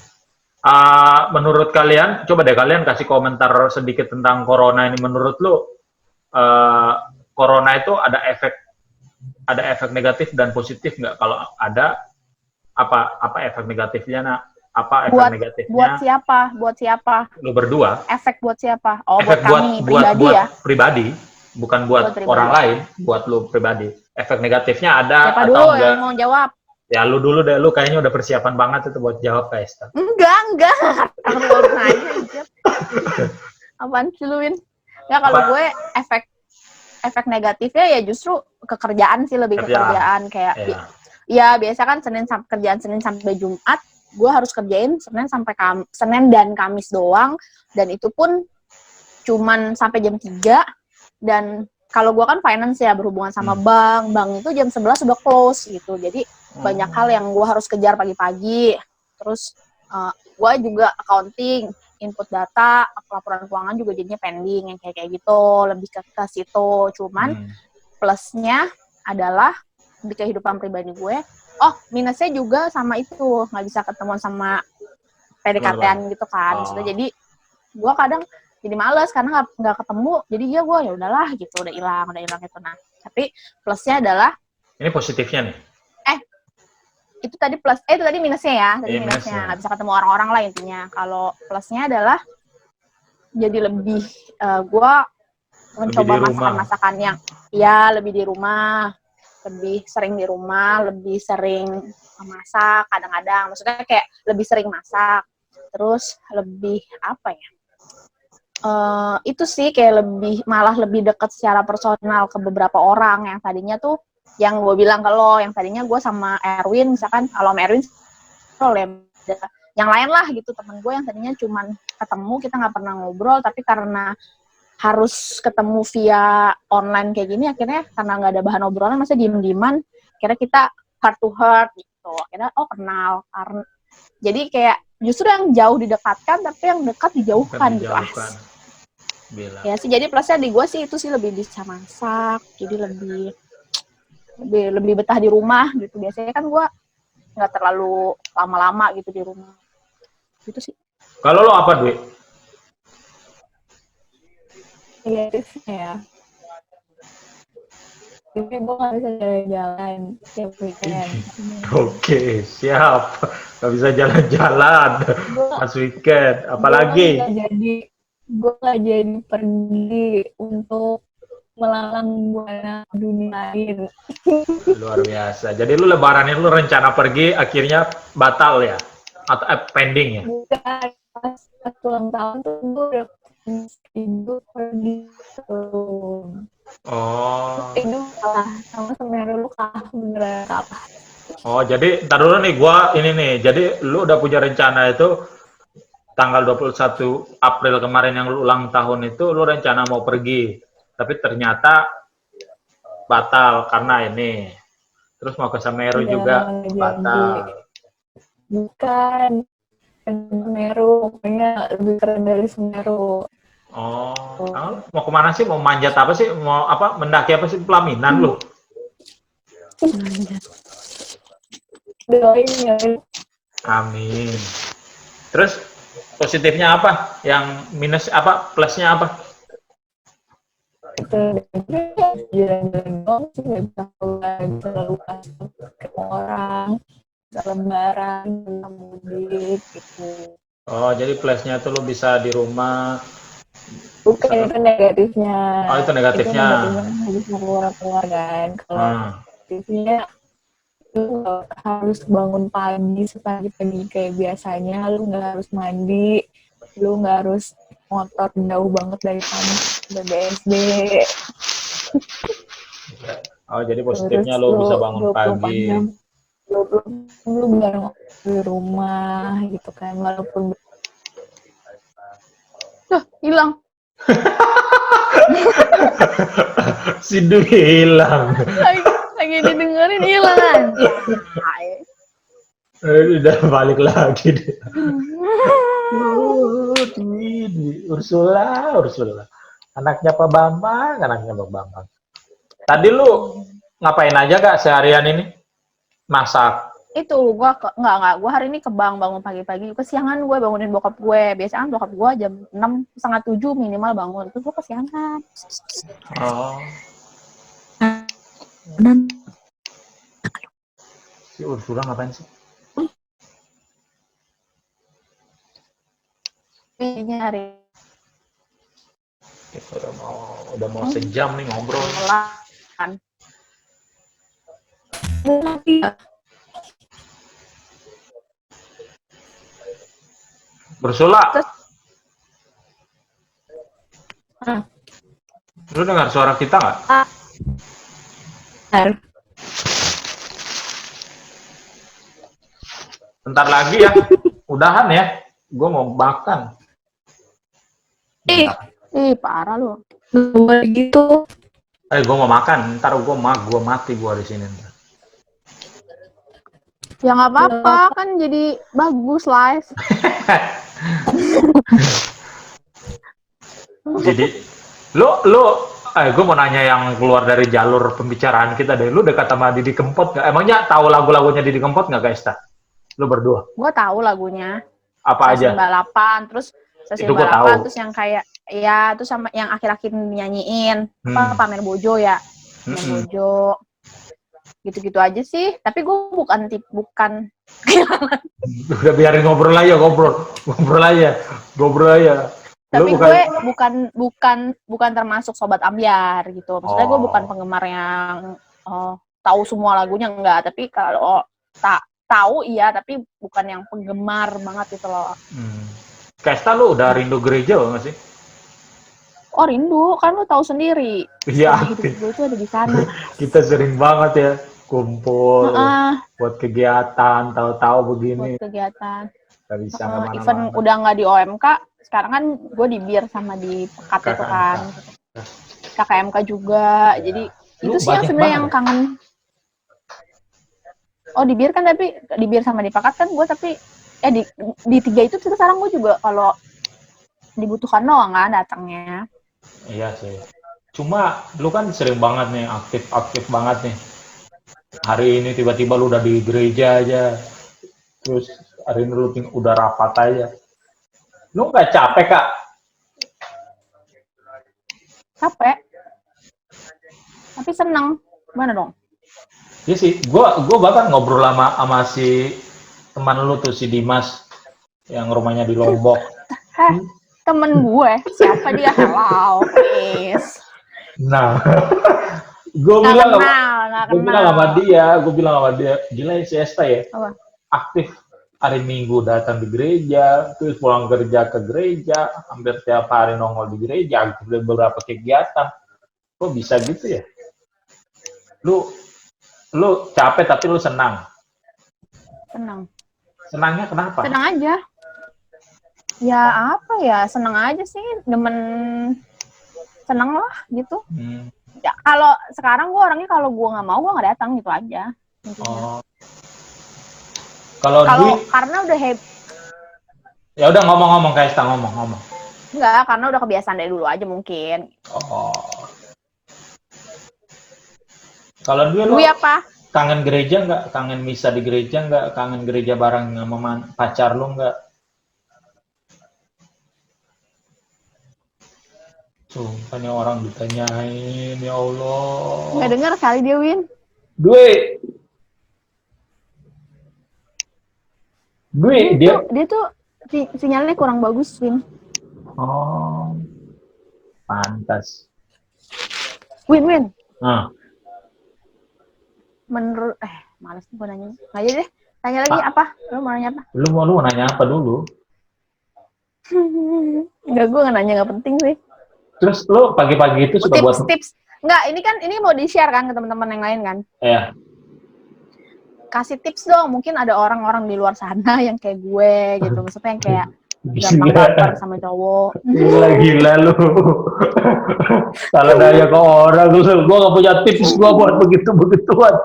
Menurut kalian, coba deh kalian kasih komentar sedikit tentang corona ini. Menurut lu, corona itu ada efek negatif dan positif nggak? Kalau ada, apa efek negatifnya? Nah, apa efek negatifnya? Buat siapa? Lu berdua. Efek buat siapa? Oh, efek buat kami pribadi ya? Pribadi, bukan buat orang lain, buat lu pribadi. Efek negatifnya ada siapa atau dulu enggak? Yang mau jawab? Ya lu dulu deh, lu kayaknya udah persiapan banget itu buat jawab, Kak Esta. Enggak. apaan sih lu, Win? Ya kalau Apa? gue efek negatifnya ya justru kekerjaan sih, lebih kekerjaan kayak ya biasa kan kerjaan Senin sampai Jumat, gue harus kerjain Senin dan Kamis doang, dan itu pun cuman sampai jam 3. Dan kalau gue kan finance ya, berhubungan sama bank itu jam 11 udah close gitu, jadi banyak hal yang gue harus kejar pagi-pagi. Terus gue juga accounting, input data, laporan keuangan juga jadinya pending, yang kayak gitu, lebih ke situ. Cuman plusnya adalah di kehidupan pribadi gue, minusnya juga sama itu, nggak bisa ketemuan sama PDKT-an gitu kan. Maksudnya jadi gue kadang jadi males karena nggak ketemu, jadi ya gue ya udahlah gitu, udah hilang gitu. Nah, tapi plusnya adalah ini positifnya nih. Itu tadi minusnya ya, minusnya nggak bisa ketemu orang-orang lah intinya. Kalau plusnya adalah jadi lebih gue mencoba masakan-masakan yang ya lebih di rumah, lebih sering di rumah, lebih sering masak kadang-kadang. Maksudnya kayak lebih sering masak, terus lebih apa ya? Itu sih kayak malah lebih dekat secara personal ke beberapa orang yang tadinya tuh, yang gue bilang ke lo, yang tadinya gue sama Erwin, misalkan kalau sama Erwin yang lain lah gitu, temen gue yang tadinya cuman ketemu, kita nggak pernah ngobrol, tapi karena harus ketemu via online kayak gini, akhirnya karena nggak ada bahan obrolan, masa diem-dieman, akhirnya kita heart to heart gitu, akhirnya kenal, karena jadi kayak justru yang jauh didekatkan, tapi yang dekat dijauhkan gitu. Ya sih, jadi plusnya di gue sih itu sih, lebih bisa masak, jadi lebih betah di rumah gitu. Biasanya kan gue nggak terlalu lama-lama gitu di rumah gitu sih. Kalau lo apa, Dwi? Negatifnya ya, tapi gue nggak bisa jalan-jalan tiap weekend. Oke, siap. Gak bisa jalan-jalan pas weekend, apalagi? Gue nggak jadi pergi untuk melalang buana dunia lain. Luar biasa. Jadi lu lebaran ini lu rencana pergi, akhirnya batal ya? Atau pending ya? Bukan, pas ulang tahun tuh gue udah hidup pergi tuh. Itu kalah sama Semeru, lu kalah beneran kalah. Jadi ntar dulu nih, jadi lu udah punya rencana itu tanggal 21 April kemarin yang lu ulang tahun itu, lu rencana mau pergi, tapi ternyata batal karena ini. Terus mau ke Semeru juga batal. Bukan Semeru, pokoknya lebih keren dari Semeru. Mau kemana sih? Mau manjat apa sih? Mau apa? Mendaki apa sih? Pelaminan lu? Doain. Amin. Terus positifnya apa? Yang minus apa? Plusnya apa? Itu jalan-jalan doang sih, nggak bisa keluar, bisa lalu ke orang, bisa lebaran, bisa mudik gitu. Jadi plusnya tuh lu bisa di rumah. Bukan, itu negatifnya. Itu negatifnya. Itu negatifnya nggak bisa keluar kan. Kalau positifnya, lu harus bangun pagi kayak biasanya, lu nggak harus mandi, lu nggak harus motor jauh banget dari kampus BSD. Jadi positifnya lo bisa bangun pagi. Lu bareng di rumah gitu kan, walaupun hilang. Si Dwi hilang. Lagi didengerin hilang kan. Udah balik lagi deh. Ursula. Anaknya Pak Bambang. Tadi lu ngapain aja Kak seharian ini? Masak? Itu gue gue hari ini ke bank, bangun pagi-pagi, kesiangan gue bangunin bokap gue. Biasanya kan bokap gue jam 6, setengah 7 minimal bangun, terus gue kesiangan. Si Ursula ngapain sih? Ini hari udah mau sejam nih ngobrol. Ursula. Lu dengar suara kita nggak? Bentar lagi ya, udahan ya. Gue mau makan. Ih, parah lu. Gitu. Gue mau makan. Ntar gue mati gue di sini. Ya nggak apa-apa, kan jadi bagus live. Jadi, gue mau nanya yang keluar dari jalur pembicaraan kita deh. Lu dekat sama Didi Kempot nggak? Emangnya tahu lagu-lagunya Didi Kempot nggak, guys? Lu berdua? Gue tahu lagunya. Apa aja? Balapan, terus sesi Itu balapan, tahu. terus yang kayak ya, terus sama yang akhir-akhir nyanyiin pamer bojo ya, pamer bojo, gitu-gitu aja sih. Tapi gue bukan. Udah biarin ngobrol aja. Tapi gue bukan termasuk sobat ambyar gitu. Maksudnya gue bukan penggemar yang tahu semua lagunya, enggak. Tapi kalau tak tahu iya, tapi bukan yang penggemar banget gitu loh. Kesta, lu udah rindu gereja nggak sih? Oh rindu, kan lu tahu sendiri. Iya. Hidup gue itu ada di sana. Kita sering banget ya kumpul buat kegiatan, tahu-tahu begini. Buat kegiatan. Gak bisa kemana-mana. Even udah nggak di OMK, sekarang kan gue di BIR sama di Pekat itu kan. KKMK juga. Jadi itu sih yang sebenarnya yang kangen. Oh di BIR kan, tapi di BIR sama di Pekat kan gue, tapi di tiga itu sekarang gue juga kalau dibutuhkan doang kan datangnya. Iya sih. Cuma lu kan sering banget nih, aktif banget nih. Hari ini tiba-tiba lu udah di gereja aja. Terus hari ini lu udah rapat aja. Lu nggak capek, Kak? Capek. Tapi seneng. Gimana dong? Iya sih, gue bahkan ngobrol sama si teman lu tuh, si Dimas yang rumahnya di Lombok. Temen gue, siapa dia? Hello, please. Nah, gue bilang sama dia, gila ya si Esta ya, aktif hari Minggu datang di gereja, terus pulang kerja ke gereja, hampir tiap hari nongol di gereja, aktif beberapa kegiatan. Kok bisa gitu ya? Lu capek tapi lu senang. Senangnya kenapa? Senang aja. Ya apa ya, senang aja sih, senang lah gitu. Ya, kalau sekarang gue orangnya kalau gue nggak mau, gue nggak datang gitu aja. Kalau karena udah ya udah ngomong kayak Esta ngomong. Enggak, karena udah kebiasaan dari dulu aja mungkin. Kalau dulu apa? Kangen gereja nggak? Kangen misa di gereja nggak? Kangen gereja bareng sama pacar lu nggak? Sumpahnya orang ditanyain, ya Allah. Nggak dengar kali dia, Win. Dwi, dia tuh sinyalnya kurang bagus, Win. Oh, pantas. Win. Menurut, males gue nanya. Nggak jadi deh. Tanya lagi apa? Lu mau nanya apa? Lu mau nanya apa dulu? Enggak, gue nggak nanya, nggak penting sih. Terus lu pagi-pagi itu suka buat tips. Enggak, ini mau di-share kan ke teman-teman yang lain kan? Iya. Kasih tips dong, mungkin ada orang-orang di luar sana yang kayak gue gitu. Maksudnya yang kayak gampang baper sama cowok. Gila lu. Salah nanya ke orang, gue gak punya tips gue buat begituan.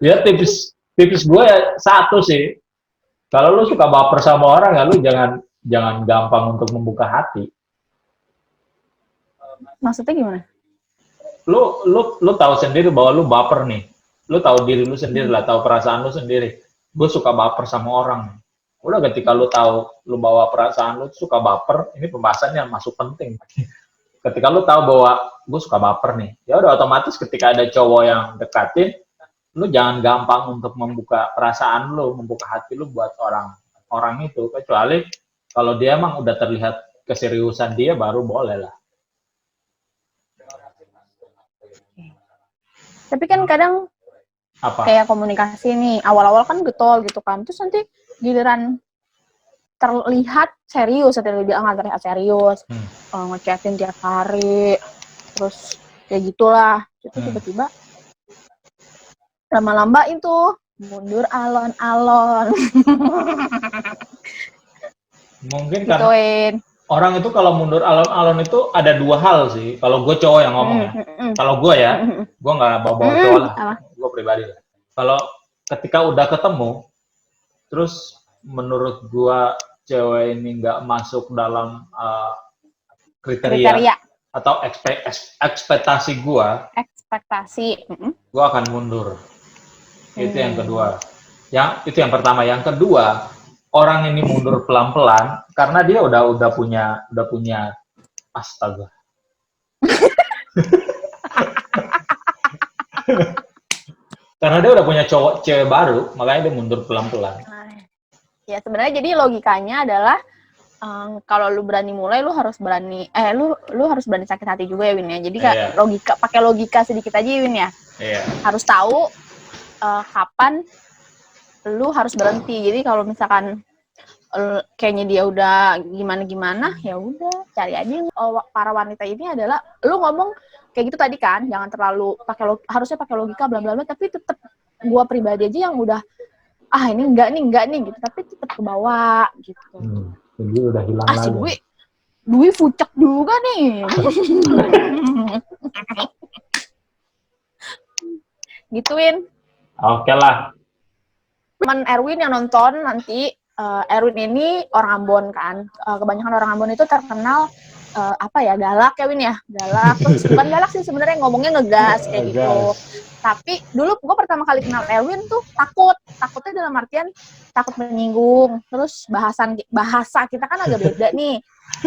Ya tips gue ya satu sih. Kalau lu suka baper sama orang, ya lu jangan gampang untuk membuka hati. Maksudnya gimana? Lu tahu sendiri bahwa lu baper nih. Lu tahu diri lu sendiri lah, tahu perasaan lu sendiri. Gue suka baper sama orang. Udah ketika lu tahu lu bawa perasaan lu suka baper, ini pembahasan yang masuk penting. Ketika lu tahu bahwa gue suka baper nih, ya udah otomatis ketika ada cowok yang dekatin, lu jangan gampang untuk membuka perasaan lu, membuka hati lu buat orang itu, kecuali kalau dia emang udah terlihat keseriusan dia, baru boleh lah. Tapi kan kadang kayak komunikasi nih, awal-awal kan getol gitu kan, terus nanti giliran terlihat serius, atau dia nggak terlihat serius, ngechatin tiap hari, terus kayak gitulah. Itu tiba-tiba lama-lama itu mundur alon-alon. Mungkin kan orang itu kalau mundur alon-alon itu ada dua hal sih. Kalau gue cowok yang ngomong ya. Kalau gue ya, gue nggak bawa cowok lah. Gue pribadi lah. Kalau ketika udah ketemu, terus menurut gue cewek ini nggak masuk dalam kriteria atau ekspektasi gue, gue akan mundur. Itu yang kedua. Itu yang pertama. Yang kedua, orang ini mundur pelan-pelan karena dia udah punya astaga. Karena dia udah punya cewek baru, makanya dia mundur pelan-pelan. Ya sebenarnya jadi logikanya adalah kalau lu berani mulai, lu harus berani lu harus berani sakit hati juga ya Win ya. Jadi pakai logika sedikit aja Win ya. Harus tahu kapan lu harus berhenti. Jadi kalau misalkan kayaknya dia udah gimana ya udah cari aja. Para wanita ini adalah lu ngomong kayak gitu tadi kan, jangan terlalu harusnya pakai logika bla bla bla, tapi tetap gua pribadi aja yang udah ini enggak nih gitu, tapi tetap ke bawah gitu. Jadi udah hilang lagi. Dwi fucek juga nih. Gituin. Oke lah. Teman Erwin yang nonton nanti, Erwin ini orang Ambon kan. Kebanyakan orang Ambon itu terkenal galak ya Win ya, galak. Terus bukan galak sih sebenarnya, ngomongnya ngegas kayak gitu. Tapi dulu gue pertama kali kenal Erwin tuh takutnya dalam artian takut menyinggung. Terus bahasa kita kan agak beda nih.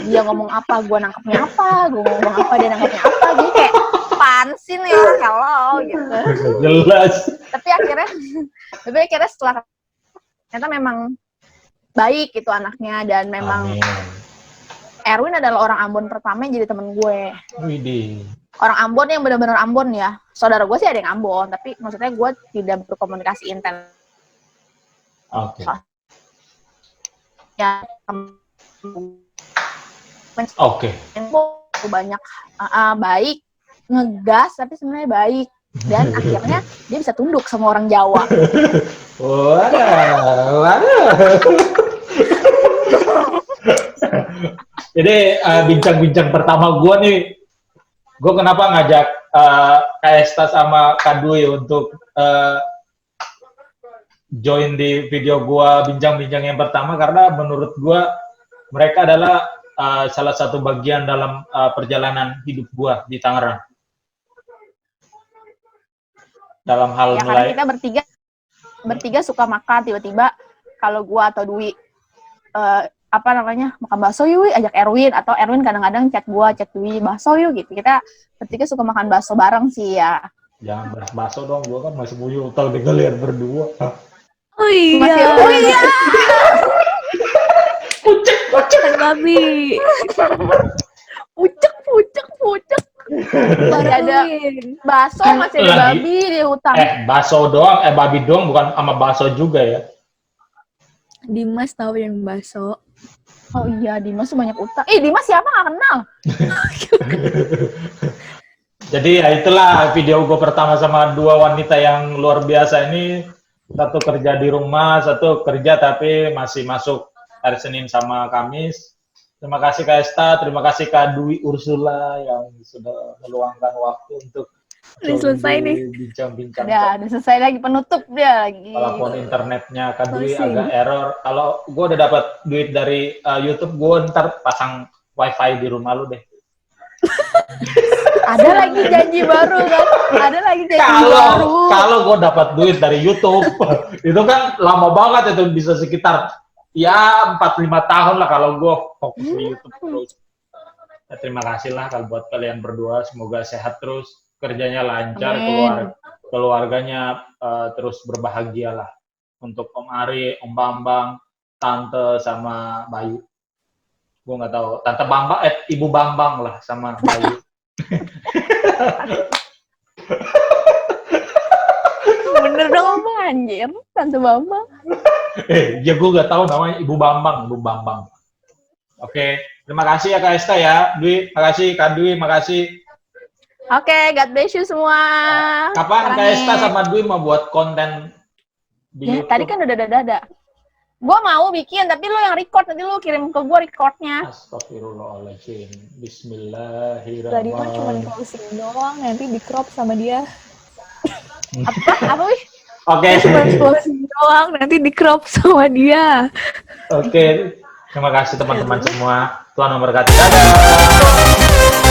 Dia ngomong apa, gue nangkepnya apa, gue ngomong apa, dia nangkepnya apa. Jadi kayak pansin ya, hello gitu. Jelas. Tapi akhirnya setelah ternyata memang baik gitu anaknya, dan memang Erwin adalah orang Ambon pertama yang jadi temen gue. Widih. Orang Ambon yang benar-benar Ambon ya. Saudara gue sih ada yang Ambon, tapi maksudnya gue tidak berkomunikasi intens. Oke. Ya. Oke. Banyak baik, ngegas, tapi sebenarnya baik. Dan akhirnya dia bisa tunduk sama orang Jawa. Waduh. Jadi bincang-bincang pertama gue nih, gue kenapa ngajak Kak Esta sama Kak Dwi untuk join di video gue bincang-bincang yang pertama, karena menurut gue mereka adalah salah satu bagian dalam perjalanan hidup gue di Tangerang. Dalam hal mulai. Karena kita bertiga suka makan, tiba-tiba kalau gue atau Dwi makan bakso yuk, ajak Erwin, atau Erwin kadang-kadang chat Dwi, bakso yuk gitu. Kita bertiga suka makan bakso bareng sih ya. Jangan bahas bakso dong, gua kan masih punya utang di kalian berdua. Oh iya. Pucek babi. Pucek. Masih ada bakso, masih ada babi di hutang. Bakso doang, babi doang, bukan sama bakso juga ya. Dimas tahu yang bakso. Oh iya, Dimas tuh banyak utang. Dimas siapa nggak kenal? Jadi ya itulah video gue pertama sama dua wanita yang luar biasa ini. Satu kerja di rumah, satu kerja tapi masih masuk hari Senin sama Kamis. Terima kasih Kak Esta, terima kasih Kak Dwi Ursula yang sudah meluangkan waktu untuk udah selesai nih. Bincang-bincang. Udah selesai lagi, penutup dia lagi. Walaupun internetnya Kak Dwi agak error. Kalau gue udah dapat duit dari YouTube, gue ntar pasang wifi di rumah lu deh. Ada lagi janji baru kan? Ada lagi janji baru. Kalau gue dapat duit dari YouTube, itu kan lama banget, itu bisa sekitar 4-5 tahun lah kalau gue fokus di YouTube terus. Ya, terima kasih lah kalau buat kalian berdua, semoga sehat terus, kerjanya lancar, keluarganya terus berbahagia lah. Untuk Om Ari, Om Bambang, Tante sama Bayu. Gue nggak tahu, Tante Bambang, Ibu Bambang lah sama Bayu. Bener dong Bang, anjir, Tante Bambang. Ya gue nggak tahu namanya, Ibu Bambang. Oke, terima kasih ya Kak Esta ya. Dwi, makasih. Kak Dwi, makasih. Oke, God bless you semua. Kapan Kak Esta sama Dwi mau buat konten di YouTube? Tadi kan udah ada. Gue mau bikin, tapi lo yang record. Nanti lo kirim ke gue recordnya. Astagfirullahaladzim. Bismillahirrahmanirrahim. Tadi mah cuma closing doang, nanti di crop sama dia. Apa wih? Oke. Cuma closing doang, nanti di crop sama dia. Oke. Terima kasih teman-teman semua. Tuhan memberkati. Dadah.